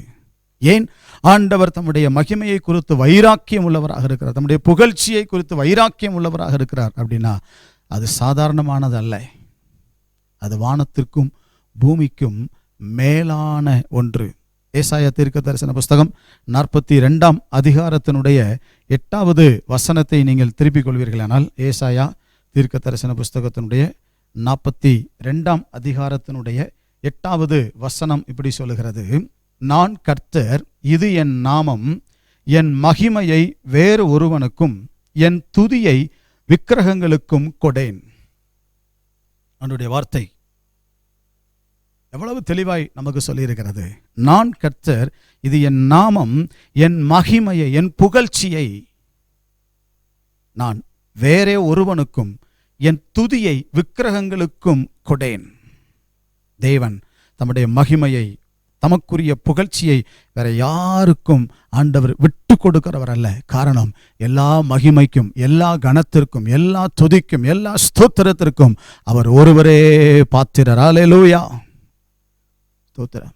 ஏன் ஆண்டவர் தம்முடைய மகிமையை குறித்து வைராக்கியம் உள்ளவராக இருக்கிறார், தம்முடைய புகழ்ச்சியை குறித்து வைராக்கியம் உள்ளவராக இருக்கிறார் அப்படின்னா அது சாதாரணமானது அல்ல. அது வானத்திற்கும் பூமிக்கும் மேலான ஒன்று. ஏசாயா தீர்க்க தரிசன புஸ்தகம் 42ஆம் அதிகாரத்தினுடைய 8வது வசனத்தை நீங்கள் திருப்பிக் கொள்வீர்களானால், ஏசாயா தீர்க்க தரிசன புஸ்தகத்தினுடைய 42ஆம் அதிகாரத்தினுடைய 8வது வசனம் இப்படி சொல்லுகிறது: நான் கர்த்தர், இது என் நாமம், என் மகிமையை வேறு ஒருவனுக்கும் என் துதியை விக்கிரகங்களுக்கும் கொடேன். அவனுடைய வார்த்தை எவ்வளவு தெளிவாய் நமக்கு சொல்லியிருக்கிறது. நான் கர்த்தர், இது என் நாமம், என் மகிமையை, என் புகழ்ச்சியை நான் வேறே ஒருவனுக்கும் என் துதியை விக்கிரகங்களுக்கும் கொடேன். தேவன் தம்முடைய மகிமையை, தமக்குரிய புகழ்ச்சியை வேற யாருக்கும் ஆண்டவர் விட்டு கொடுக்கிறவர் அல்ல. காரணம், எல்லா மகிமைக்கும், எல்லா கனத்திற்கும், எல்லா துதிக்கும், எல்லா ஸ்தோத்திரத்திற்கும் அவர் ஒருவரே பாத்திரர். அல்லேலூயா, ஸ்தோத்திரம்.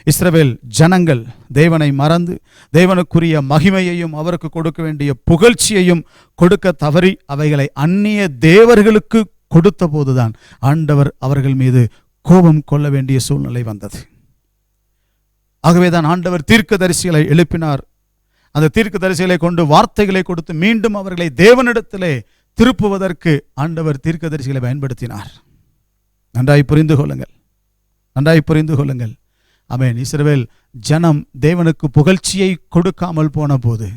இஸ்ரவேல் ஜனங்கள் தேவனை மறந்து தேவனுக்குரிய மகிமையையும் அவருக்கு கொடுக்க வேண்டிய புகழ்ச்சியையும் கொடுக்க தவறி அவைகளை அந்நிய தேவர்களுக்கு கொடுத்த போதுதான் ஆண்டவர் அவர்கள் மீது கோபம் கொள்ள வேண்டிய சூழ்நிலை வந்தது. ஆகவேதான் ஆண்டவர் தீர்க்கதரிசிகளை எழுப்பினார். அந்த தீர்க்கதரிசிகளை கொண்டு வார்த்தைகளை கொடுத்து மீண்டும் அவர்களை தேவனிடத்திலே திருப்புவதற்கு ஆண்டவர் தீர்க்கதரிசிகளை பயன்படுத்தினார்.
நன்றாய் புரிந்து கொள்ளுங்கள், நன்றாய் புரிந்து கொள்ளுங்கள். ஆமென். இஸ்ரவேல் ஜனம் தேவனுக்கு புகழ்ச்சியை கொடுக்காமல் போன போது,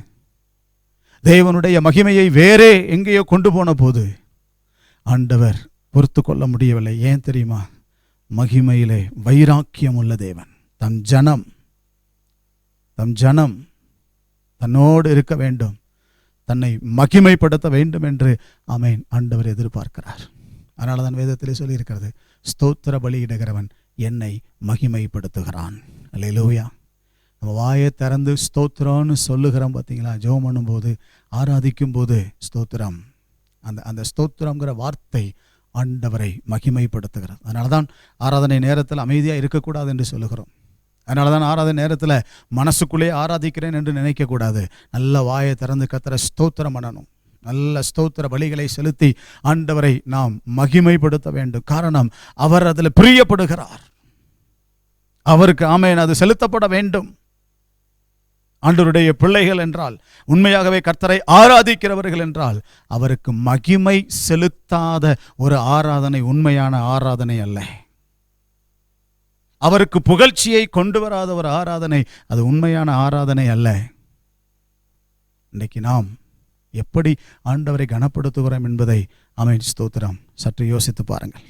தேவனுடைய மகிமையை வேறே எங்கேயோ கொண்டு போன போது ஆண்டவர் பொறுத்து கொள்ள முடியவில்லை. ஏன் தெரியுமா? மகிமையிலே வைராக்கியம் உள்ள தேவன் தம் ஜனம் தன்னோடு இருக்க வேண்டும், தன்னை மகிமைப்படுத்த வேண்டும் என்று ஆமென் ஆண்டவர் எதிர்பார்க்கிறார். அதனால தான் வேதத்திலே சொல்லியிருக்கிறது, ஸ்தோத்திர பலியிடுகிறவன் என்னை மகிமைப்படுத்துகிறான். அல்லேலூயா. நம்ம வாயை திறந்து ஸ்தோத்திரம்னு சொல்லுகிறோம் பார்த்தீங்களா? ஜெபம் பண்ணும்போது, ஆராதிக்கும் போது ஸ்தோத்திரம், அந்த ஸ்தோத்திரங்கிற வார்த்தை ஆண்டவரை மகிமைப்படுத்துகிறது. அதனால தான் ஆராதனை நேரத்தில் அமைதியாக இருக்கக்கூடாது என்று சொல்லுகிறோம். அதனால தான் ஆராதனை நேரத்தில் மனசுக்குள்ளே ஆராதிக்கிறேன் என்று நினைக்கக்கூடாது. நல்ல வாயை திறந்து கர்த்தரை ஸ்தோத்திரம் பண்ணணும். நல்ல ஸ்தோத்திர பலிகளை செலுத்தி ஆண்டவரை நாம் மகிமைப்படுத்த வேண்டும். காரணம், அவர் அதில் பிரியப்படுகிறார். அவருக்கு ஆமென் அது செலுத்தப்பட வேண்டும். ஆண்டவருடைய பிள்ளைகள் என்றால், உண்மையாகவே கர்த்தரை ஆராதிக்கிறவர்கள் என்றால், அவருக்கு மகிமை செலுத்தாத ஒரு ஆராதனை உண்மையான ஆராதனை அல்ல. அவருக்கு புகழ்ச்சியை கொண்டு வராத ஒரு ஆராதனை அது உண்மையான ஆராதனை அல்ல. இன்றைக்கு நாம் எப்படி ஆண்டவரை கனப்படுத்துகிறோம் என்பதை ஆமென் ஸ்தோத்திரம் சற்று யோசித்து பாருங்கள்.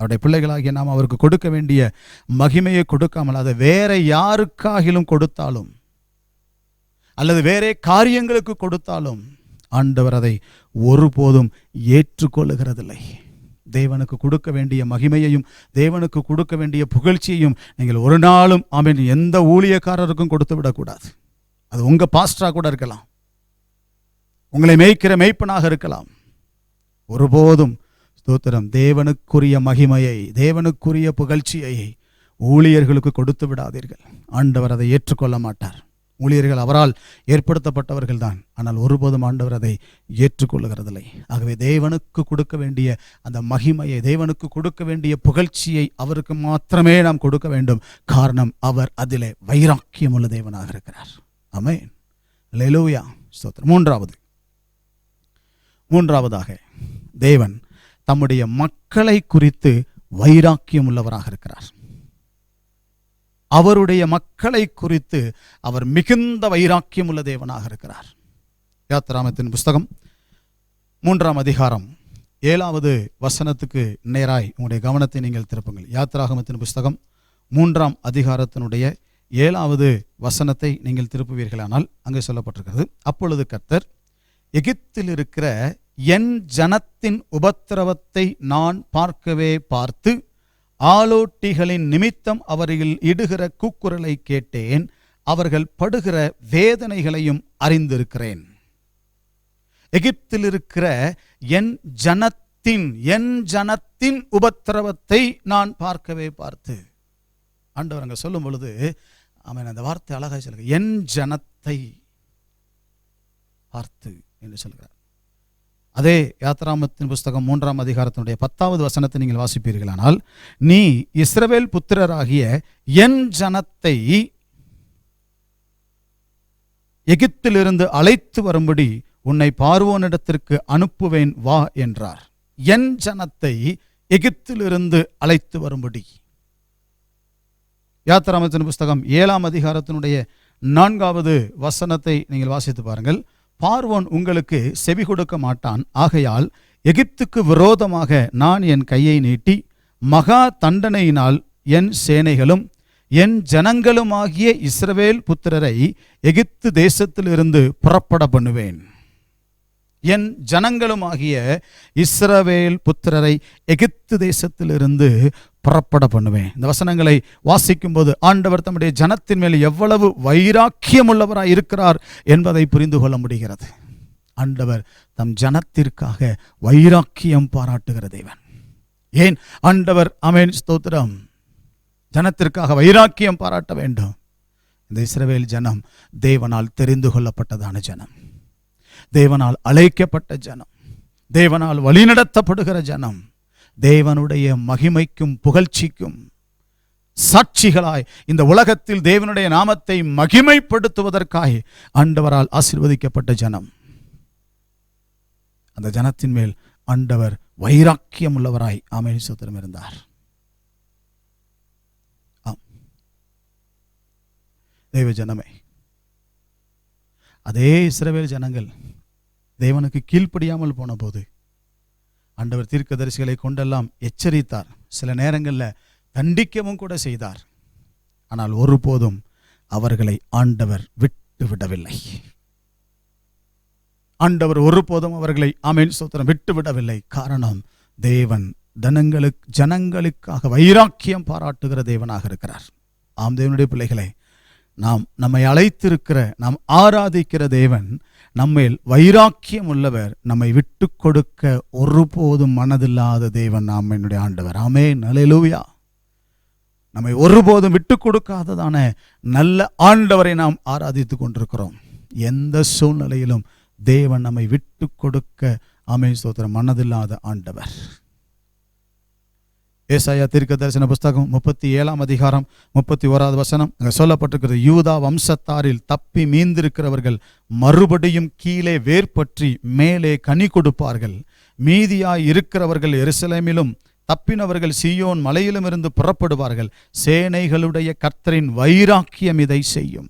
அவருடைய பிள்ளைகளாகிய நாம் அவருக்கு கொடுக்க வேண்டிய மகிமையை கொடுக்காமல் அதை வேற யாருக்காகிலும் கொடுத்தாலும் அல்லது வேற காரியங்களுக்கு கொடுத்தாலும் ஆண்டவர் அதை ஒருபோதும் ஏற்றுக்கொள்ளுகிறதில்லை. தேவனுக்கு கொடுக்க வேண்டிய மகிமையையும் தேவனுக்கு கொடுக்க வேண்டிய புகழ்ச்சியையும் நீங்கள் ஒரு நாளும் ஆமென் எந்த ஊழியக்காரருக்கும் கொடுத்து விடக்கூடாது. அது உங்க பாஸ்டரா கூட இருக்கலாம், உங்களை மேய்க்கிற மேய்ப்பனாக இருக்கலாம். ஒருபோதும் ஸ்தோத்திரம் தேவனுக்குரிய மகிமையை, தேவனுக்குரிய புகழ்ச்சியை ஊழியர்களுக்கு கொடுத்து விடாதீர்கள். ஆண்டவர் அதை ஏற்றுக்கொள்ள மாட்டார். ஊழியர்கள் அவரால் ஏற்படுத்தப்பட்டவர்கள் தான், ஆனால் ஒருபோதும் ஆண்டவர் அதை ஏற்றுக்கொள்ளுகிறதில்லை. ஆகவே தேவனுக்கு கொடுக்க வேண்டிய அந்த மகிமையை, தேவனுக்கு கொடுக்க வேண்டிய புகழ்ச்சியை அவருக்கு மாத்திரமே நாம் கொடுக்க வேண்டும். காரணம், அவர் அதிலே வைராக்கியம் உள்ள தேவனாக இருக்கிறார். ஆமென். அல்லேலூயா. ஸ்தோத்திரம். மூன்றாவதாக தேவன் தம்முடைய மக்களை குறித்து வைராக்கியம் உள்ளவராக இருக்கிறார். அவருடைய மக்களை குறித்து அவர் மிகுந்த வைராக்கியம் உள்ள தேவனாக இருக்கிறார். யாத்திராகமத்தின் புஸ்தகம் 3ஆம் அதிகாரம் 7வது வசனத்துக்கு நேராய் உங்களுடைய கவனத்தை நீங்கள் திருப்புங்கள். யாத்திராகமத்தின் புஸ்தகம் 3ஆம் அதிகாரத்தினுடைய 7வது வசனத்தை நீங்கள் திருப்புவீர்களானால் அங்கே சொல்லப்பட்டிருக்கிறது, அப்பொழுது கர்த்தர், எகிப்தில் இருக்கிற என் ஜனத்தின் உபத்திரவத்தை நான் பார்க்கவே பார்த்து ஆலோட்டிகளின் நிமித்தம் அவர்கள் இடுகிற கூக்குரலை கேட்டேன், அவர்கள் படுகிற வேதனைகளையும் அறிந்திருக்கிறேன். எகிப்தில் இருக்கிற என் ஜனத்தின் உபத்திரவத்தை நான் பார்க்கவே பார்த்து. ஆண்டவர் அங்க சொல்லும் பொழுது ஆமென் அந்த வார்த்தை அழகாய் சொல்லுங்க, என் ஜனத்தை பார்த்து என்று சொல்கிறார். அதே யாத்திராகமத்தின் புஸ்தகம் 3ஆம் அதிகாரத்தினுடைய 10வது வசனத்தை நீங்கள் வாசிப்பீர்களானால், நீ இஸ்ரவேல் புத்திரராகிய என் ஜனத்தை எகிப்திலிருந்து அழைத்து வரும்படி உன்னை பார்வோனிடத்திற்கு அனுப்புவேன் வா என்றார். என் ஜனத்தை எகிப்திலிருந்து அழைத்து வரும்படி. யாத்திராகமத்தின் புஸ்தகம் 7ஆம் அதிகாரத்தினுடைய 4வது வசனத்தை நீங்கள் வாசித்து பாருங்கள். பார்வோன் உங்களுக்கு செவி கொடுக்க மாட்டான், ஆகையால் எகிப்துக்கு விரோதமாக நான் என் கையை நீட்டி மகா தண்டனையினால் என் சேனைகளும் என் ஜனங்களுமாகிய இஸ்ரவேல் புத்திரரை எகிப்து தேசத்திலிருந்து புறப்பட பண்ணுவேன். என் ஜனங்களுமாகிய இஸ்ரவேல் புத்திரரை எகிப்து தேசத்திலிருந்து புறப்பட பண்ணுவேன். இந்த வசனங்களை வாசிக்கும் போது ஆண்டவர் தம்முடைய ஜனத்தின் மேல் எவ்வளவு வைராக்கியம் உள்ளவராய் இருக்கிறார் என்பதை புரிந்து கொள்ள முடிகிறது. ஆண்டவர் தம் ஜனத்திற்காக வைராக்கியம் பாராட்டுகிற தேவன். ஏன் ஆண்டவர் ஆமென் ஸ்தோத்திரம் ஜனத்திற்காக வைராக்கியம் பாராட்ட வேண்டும்? இந்த இஸ்ரவேல் ஜனம் தேவனால் தெரிந்து கொள்ளப்பட்டதான ஜனம், தேவனால் அழைக்கப்பட்ட ஜனம், தேவனால் வழிநடத்தப்படுகிற ஜனம், தேவனுடைய மகிமைக்கும் புகழ்ச்சிக்கும் சாட்சிகளாய் இந்த உலகத்தில் தேவனுடைய நாமத்தை மகிமைப்படுத்துவதற்காக ஆண்டவரால் ஆசீர்வதிக்கப்பட்ட ஜனம். அந்த ஜனத்தின் மேல் ஆண்டவர் வைராக்கியம் உள்ளவராய் ஆமென் ஸ்தோத்திரம் இருந்தார். தேவ ஜனமே, அதே இஸ்ரவேல் ஜனங்கள் தேவனுக்கு கீழ்ப்படியாமல் போன போது ஆண்டவர் தீர்க்கதரிசிகளை கொண்டெல்லாம் எச்சரித்தார். சில நேரங்களில் தண்டிக்கவும் கூட செய்தார். ஆனால் ஒருபோதும் அவர்களை ஆண்டவர் விட்டு விடவில்லை. ஆண்டவர் ஒருபோதும் அவர்களை ஆமென் ஸ்தோத்திரம் விட்டு விடவில்லை. காரணம், தேவன் ஜனங்களுக்காக வைராக்கியம் பாராட்டுகிற தேவனாக இருக்கிறார். ஆம் தேவனுடைய பிள்ளைகளை, நம்மை அழைத்திருக்கிற, நாம் ஆராதிக்கிற தேவன் நம்மேல் வைராக்கியம் உள்ளவர். நம்மை விட்டு கொடுக்க ஒருபோதும் மனதில்லாத தேவன் நாம் என்னுடைய ஆண்டவர். ஆமென், அல்லேலூயா. நம்மை ஒருபோதும் விட்டு கொடுக்காததான நல்ல ஆண்டவரை நாம் ஆராதித்து கொண்டிருக்கிறோம். எந்த சூழ்நிலையிலும் தேவன் நம்மை விட்டு கொடுக்க ஆமென் ஸ்தோத்திரம் மனதில்லாத ஆண்டவர். ஏசாயா தீர்க்க தரிசன புஸ்தகம் 37ஆம் அதிகாரம் 31வது வசனம் அங்கே சொல்லப்பட்டிருக்கிறது. யூதா வம்சத்தாரில் தப்பி மீந்திருக்கிறவர்கள் மறுபடியும் கீழே வேர்பற்றி மேலே கனி கொடுப்பார்கள். மீதியாய் இருக்கிறவர்கள் எருசலேமிலும் தப்பினவர்கள் சீயோன் மலையிலும் இருந்து புறப்படுவார்கள். சேனைகளுடைய கர்த்தரின் வைராக்கியம் இதை செய்யும்.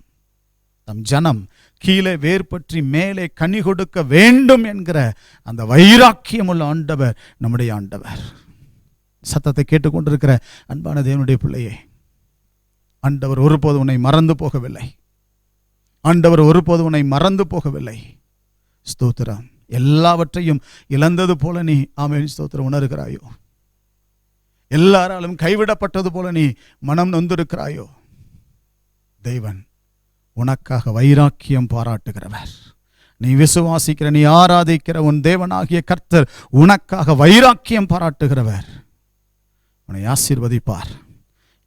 தம் ஜனம் கீழே வேர்பற்றி மேலே கனி கொடுக்க வேண்டும் என்கிற அந்த வைராக்கியம் உள்ள ஆண்டவர் நம்முடைய ஆண்டவர். சத்தத்தை கேட்டுக்கொண்டிருக்கிற அன்பான தேவனுடைய பிள்ளையே, ஆண்டவர் ஒருபோது உன்னை மறந்து போகவில்லை. ஆண்டவர் ஒருபோது உன்னை மறந்து போகவில்லை. ஸ்தோத்திரம். எல்லாவற்றையும் இழந்தது போல நீ ஆமென் ஸ்தோத்திரம் உணர்கிறாயோ? எல்லாராலும் கைவிடப்பட்டது போல நீ மனம் நொந்திருக்கிறாயோ? தேவன் உனக்காக வைராக்கியம் பாராட்டுகிறவர். நீ விசுவாசிக்கிற, நீ ஆராதிக்கிற உன் தேவனாகிய கர்த்தர் உனக்காக வைராக்கியம் பாராட்டுகிறவர். உன்னை ஆசீர்வதிப்பார்.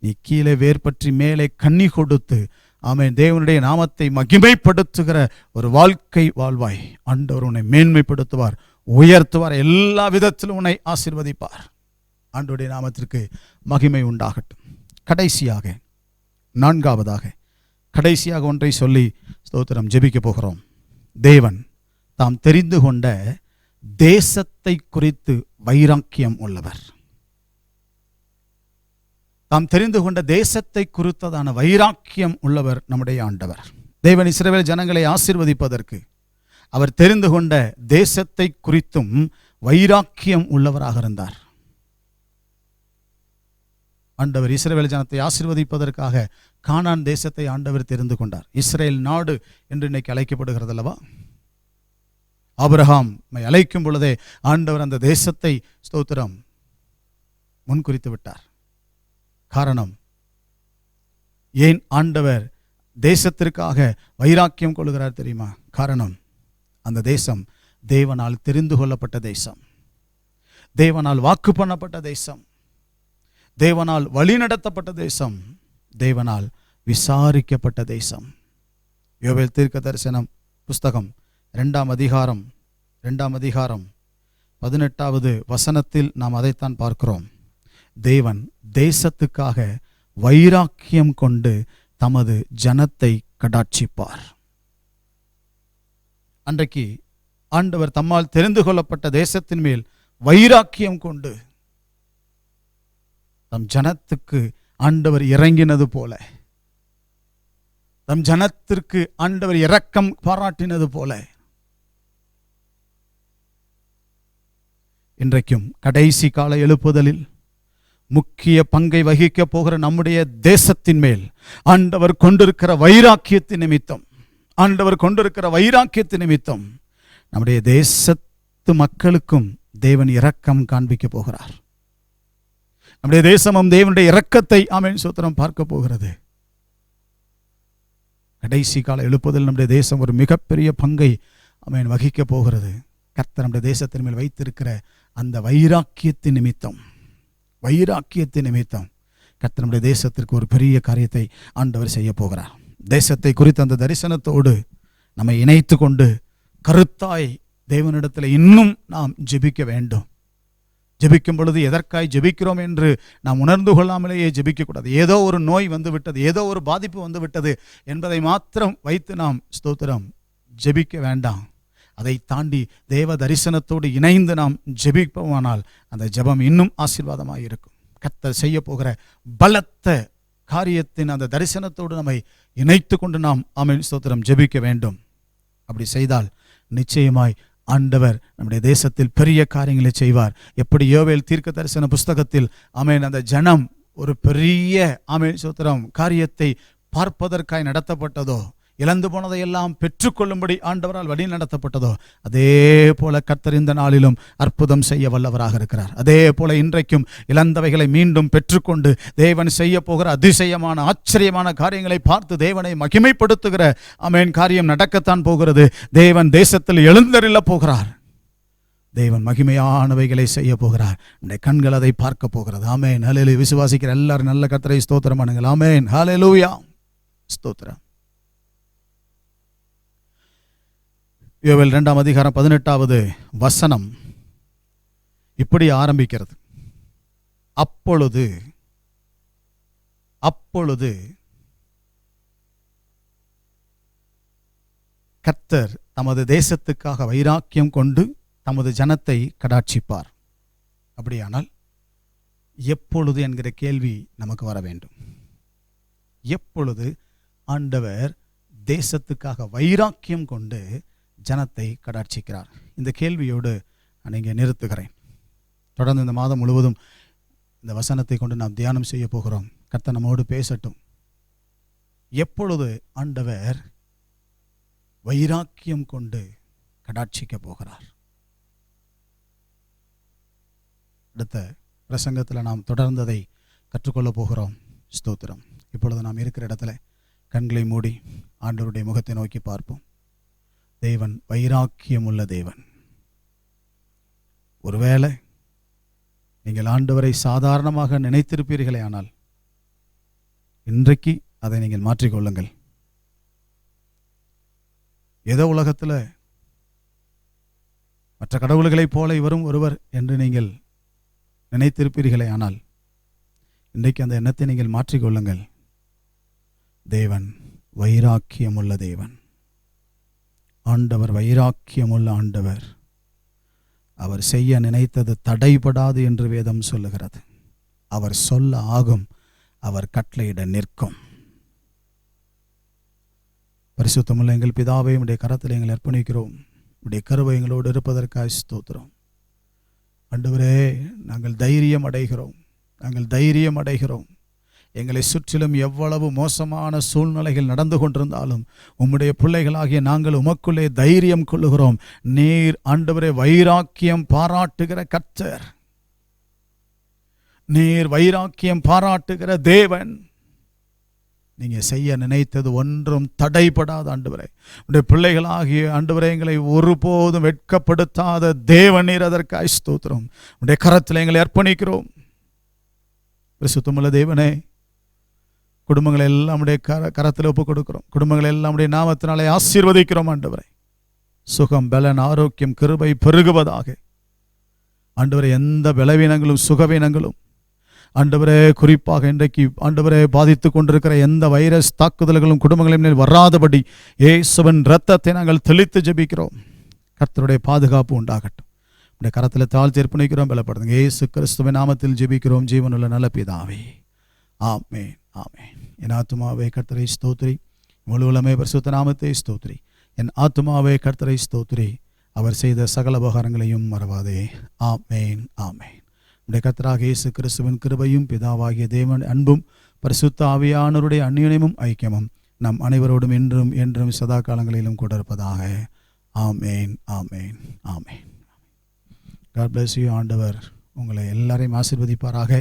நீ கீழே வேர்பற்றி மேலே கன்னி கொடுத்து ஆமென் தேவனுடைய நாமத்தை மகிமைப்படுத்துகிற ஒரு வாழ்க்கை வாழ்வாய். ஆண்டவர் உன்னை மேன்மைப்படுத்துவார், உயர்த்துவார், எல்லா விதத்திலும் உன்னை ஆசீர்வதிப்பார். ஆண்டவருடைய நாமத்திற்கு மகிமை உண்டாகட்டும். கடைசியாக, நான்காவதாக, கடைசியாக ஒன்றை சொல்லி ஸ்தோத்திரம் ஜெபிக்க போகிறோம். தேவன் தாம் தெரிந்து கொண்ட தேசத்தை குறித்து வைராக்கியம் உள்ளவர். தாம் தெரிந்து கொண்ட தேசத்தை குறித்ததான வைராக்கியம் உள்ளவர் நம்முடைய ஆண்டவர். தேவன் இஸ்ரவேல் ஜனங்களை ஆசீர்வதிப்பதற்கு அவர் தெரிந்து கொண்ட தேசத்தை குறித்தும் வைராக்கியம் உள்ளவராக இருந்தார். ஆண்டவர் இஸ்ரவேல் ஜனத்தை ஆசீர்வதிப்பதற்காக கானான் தேசத்தை ஆண்டவர் தெரிந்து கொண்டார். இஸ்ரேல் நாடு என்று இன்னைக்கு அழைக்கப்படுகிறது அல்லவா? ஆபிரகாம் அழைக்கும் பொழுதே ஆண்டவர் அந்த தேசத்தை ஸ்தோத்திரம் முன்குறித்து விட்டார். காரணம், ஏன் ஆண்டவர் தேசத்திற்காக வைராக்கியம் கொள்கிறார் தெரியுமா? காரணம், அந்த தேசம் தேவனால் தெரிந்து கொள்ளப்பட்ட தேசம், தேவனால் வாக்கு பண்ணப்பட்ட தேசம், தேவனால் வழிநடத்தப்பட்ட தேசம், தேவனால் விசாரிக்கப்பட்ட தேசம். யோவேல் தீர்க்க தரிசனம் புஸ்தகம் 2ஆம் அதிகாரம் 18வது வசனத்தில் நாம் அதைத்தான் பார்க்கிறோம். தேவன் தேசத்துக்காக வைராக்கியம் கொண்டு தமது ஜனத்தை கடாட்சிப்பார். அன்றைக்கு ஆண்டவர் தம்மால் தெரிந்து கொள்ளப்பட்ட தேசத்தின் மேல் வைராக்கியம் கொண்டு தம் ஜனத்துக்கு ஆண்டவர் இறங்கினது போல, தம் ஜனத்திற்கு ஆண்டவர் இரக்கம் பாராட்டினது போல, இன்றைக்கும் கடைசி கால எழுப்புதலில் முக்கிய பங்கை வகிக்க போகிற நம்முடைய தேசத்தின் மேல் ஆண்டவர் கொண்டிருக்கிற வைராக்கியத்தின் நிமித்தம், ஆண்டவர் கொண்டிருக்கிற வைராக்கியத்தின் நிமித்தம் நம்முடைய தேசத்து மக்களுக்கும் தேவன் இரக்கம் காண்பிக்க போகிறார். நம்முடைய தேசமும் தேவனுடைய இரக்கத்தை ஆமென் ஸ்தோத்திரம் பார்க்க போகிறது. கடைசி கால எழுப்புதல் நம்முடைய தேசம் ஒரு மிகப்பெரிய பங்கை ஆமென் வகிக்க போகிறது. கர்த்தர் நம்முடைய தேசத்தின் மேல் வைத்திருக்கிற அந்த வைராக்கியத்தின் நிமித்தம் கர்த்தர் நம்முடைய தேசத்திற்கு ஒரு பெரிய காரியத்தை ஆண்டவர் செய்ய போகிறார். தேசத்தை குறித்த அந்த தரிசனத்தோடு நம்மை இணைத்து கொண்டு கருத்தாய் தேவனிடத்தில் இன்னும் நாம் ஜெபிக்க வேண்டும். ஜெபிக்கும் பொழுது எதற்காய் ஜெபிக்கிறோம் என்று நாம் உணர்ந்து கொள்ளாமலேயே ஜெபிக்கக்கூடாது. ஏதோ ஒரு நோய் வந்து விட்டது, ஏதோ ஒரு பாதிப்பு வந்து விட்டது என்பதை மாத்திரம் வைத்து நாம் ஸ்தோத்திரம் ஜெபிக்க வேண்டாம். அதை தாண்டி தேவ தரிசனத்தோடு இணைந்து நாம் ஜெபிப்போமானால் அந்த ஜெபம் இன்னும் ஆசீர்வாதமாக இருக்கும். கர்த்தர் செய்ய போகிற பலத்த காரியத்தின் அந்த தரிசனத்தோடு நம்மை இணைத்து கொண்டு நாம் ஆமென் ஸ்தோத்திரம் ஜெபிக்க வேண்டும். அப்படி செய்தால் நிச்சயமாய் ஆண்டவர் நம்முடைய தேசத்தில் பெரிய காரியங்களை செய்வார். எப்படி யோவேல் தீர்க்க தரிசன புஸ்தகத்தில் ஆமென் அந்த ஜனம் ஒரு பெரிய ஆமென் ஸ்தோத்திரம் காரியத்தை பார்ப்பதற்காய் நடத்தப்பட்டதோ, இழந்து போனதையெல்லாம் பெற்றுக்கொள்ளும்படி ஆண்டவரால் வழி நடத்தப்பட்டதோ, அதே போல கர்த்தர் இந்த நாளிலும் அற்புதம் செய்ய வல்லவராக இருக்கிறார். அதே போல இன்றைக்கும் இழந்தவைகளை மீண்டும் பெற்றுக்கொண்டு தேவன் செய்ய போகிற அதிசயமான ஆச்சரியமான காரியங்களை பார்த்து தேவனை மகிமைப்படுத்துகிற ஆமென் காரியம் நடக்கத்தான் போகிறது. தேவன் தேசத்தில் எழுந்தருள போகிறார். தேவன் மகிமையானவைகளை செய்ய போகிறார். நம்முடைய கண்கள் அதை பார்க்க போகிறது. ஆமென். ஹல்லேலூயா. விசுவாசிக்கிற எல்லாரும் நல்ல கர்த்தரை ஸ்தோத்திரம் பண்ணுங்கள். ஆமென். ஹல்லேலூயா. ஸ்தோத்திரம். யோவேல் 2ஆம் அதிகாரம் 18வது வசனம் இப்படி ஆரம்பிக்கிறது. அப்பொழுது கர்த்தர் தமது தேசத்துக்காக வைராக்கியம் கொண்டு தமது ஜனத்தை கடாட்சிப்பார். அப்படியானால் எப்பொழுது என்கிற கேள்வி நமக்கு வர வேண்டும். எப்பொழுது ஆண்டவர் தேசத்துக்காக வைராக்கியம் கொண்டு ஜனத்தை கடாட்சிக்கிறார்? இந்த கேள்வியோடு நான் இங்கே நிறுத்துகிறேன். தொடர்ந்து இந்த மாதம் முழுவதும் இந்த வசனத்தை கொண்டு நாம் தியானம் செய்ய போகிறோம். கர்த்தர் நம்மோடு பேசட்டும். எப்பொழுது ஆண்டவர் வைராக்கியம் கொண்டு கடாட்சிக்க போகிறார்? அடுத்த பிரசங்கத்தில் நாம் தொடர்ந்ததை கற்றுக்கொள்ள போகிறோம். ஸ்தோத்திரம். இப்பொழுது நாம் இருக்கிற இடத்துல கண்களை மூடி ஆண்டவருடைய முகத்தை நோக்கி பார்ப்போம். தேவன் வைராக்கியம் உள்ள தேவன். ஒருவேளை நீங்கள் ஆண்டவரை சாதாரணமாக நினைத்திருப்பீர்களே, ஆனால் இன்றைக்கு அதை நீங்கள் மாற்றிக்கொள்ளுங்கள். ஏதோ உலகத்தில் மற்ற கடவுள்களைப் போல இவரும் ஒருவர் என்று நீங்கள் நினைத்திருப்பீர்களே, ஆனால் இன்றைக்கு அந்த எண்ணத்தை நீங்கள் மாற்றிக்கொள்ளுங்கள். தேவன் வைராக்கியமுள்ள தேவன். ஆண்டவர் வைராக்கியமுள்ள ஆண்டவர். அவர் செய்ய நினைத்தது தடைபடாது என்று வேதம் சொல்லுகிறது. அவர் சொல்ல ஆகும், அவர் கட்டளையிட நிற்கும். பரிசுத்தமுள்ள எங்கள் பிதாவை உடைய கரத்தில் எங்கள் அர்ப்பணிக்கிறோம். உடைய கருவை எங்களோடு இருப்பதற்காக ஸ்தோத்திரம். ஆண்டவரே, நாங்கள் தைரியம் அடைகிறோம். எங்களை சுற்றிலும் எவ்வளவு மோசமான சூழ்நிலைகள் நடந்து கொண்டிருந்தாலும் உம்முடைய பிள்ளைகளாகிய நாங்கள் உமக்குள்ளே தைரியம் கொள்ளுகிறோம். நீர் ஆண்டவரே வைராக்கியம் பாராட்டுகிற கர்த்தர். நீர் வைராக்கியம் பாராட்டுகிற தேவன். நீங்க செய்ய நினைத்தது ஒன்றும் தடைபடாத ஆண்டவரே. உடைய பிள்ளைகளாகிய ஆண்டவரே, எங்களை ஒருபோதும் வெட்கப்படுத்தாத தேவன் நீர். அதற்காக ஸ்தோத்திரம். உடைய கரத்தில் எங்களை அர்ப்பணிக்கிறோம். பரிசுத்தமுள்ள தேவனே, குடும்பங்களை எல்லாம் உடைய கரத்தில் ஒப்புக் கொடுக்கிறோம். குடும்பங்களை எல்லாம் உடைய நாமத்தினாலே ஆசீர்வதிக்கிறோம். ஆண்டவரே, சுகம், பலன், ஆரோக்கியம், கிருபை பெருகுவதாக. ஆண்டவரே, எந்த பலவீனங்களும் சுகவீனங்களும் ஆண்டவரே, குறிப்பாக இன்றைக்கு ஆண்டவரே பாதித்து கொண்டிருக்கிற எந்த வைரஸ் தாக்குதல்களும் குடும்பங்களின் மேல் வராதபடி இயேசுவின் இரத்தத்தை நாங்கள் தெளித்து ஜெபிக்கிறோம். கர்த்தருடைய பாதுகாப்பு உண்டாகட்டும். உடைய கரத்தில் தாழ்த்தி அர்ப்பணிக்கிறோம். பலப்படுத்துங்க. இயேசு கிறிஸ்துவின் நாமத்தில் ஜெபிக்கிறோம் ஜீவனுள்ள நல்ல பிதாவே. ஆமென். ஆமென். என் ஆத்துமாவே கர்த்தரை ஸ்தோத்திரி, முழு உலகமே பரிசுத்த நாமத்தை ஸ்தோத்திரி. என் ஆத்துமாவே கர்த்தரை ஸ்தோத்திரி, அவர் செய்த சகல உபகாரங்களையும் மறவாதே. ஆமென். ஆமென். உடைய கர்த்தராகிய இயேசு கிறிஸ்துவின் கிருபையும் பிதாவாகிய தேவன் அன்பும் பரிசுத்த ஆவியானவருடைய அந்யோன்யமும் ஐக்கியமும் நம் அனைவரோடும் இன்றும் என்றும் சதா காலங்களிலும் கூட இருப்பதாக. ஆமென். ஆமென். ஆமென். God bless you. ஆண்டவர் உங்களை எல்லாரையும் ஆசீர்வதிப்பாராக.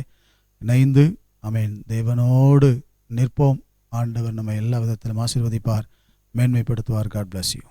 இணைந்து ஆமென் தேவனோடு நிற்போம். ஆண்டவர் நம்ம எல்லா விதத்திலும் ஆசீர்வதிப்பார், மேன்மைப்படுத்துவார். God bless you.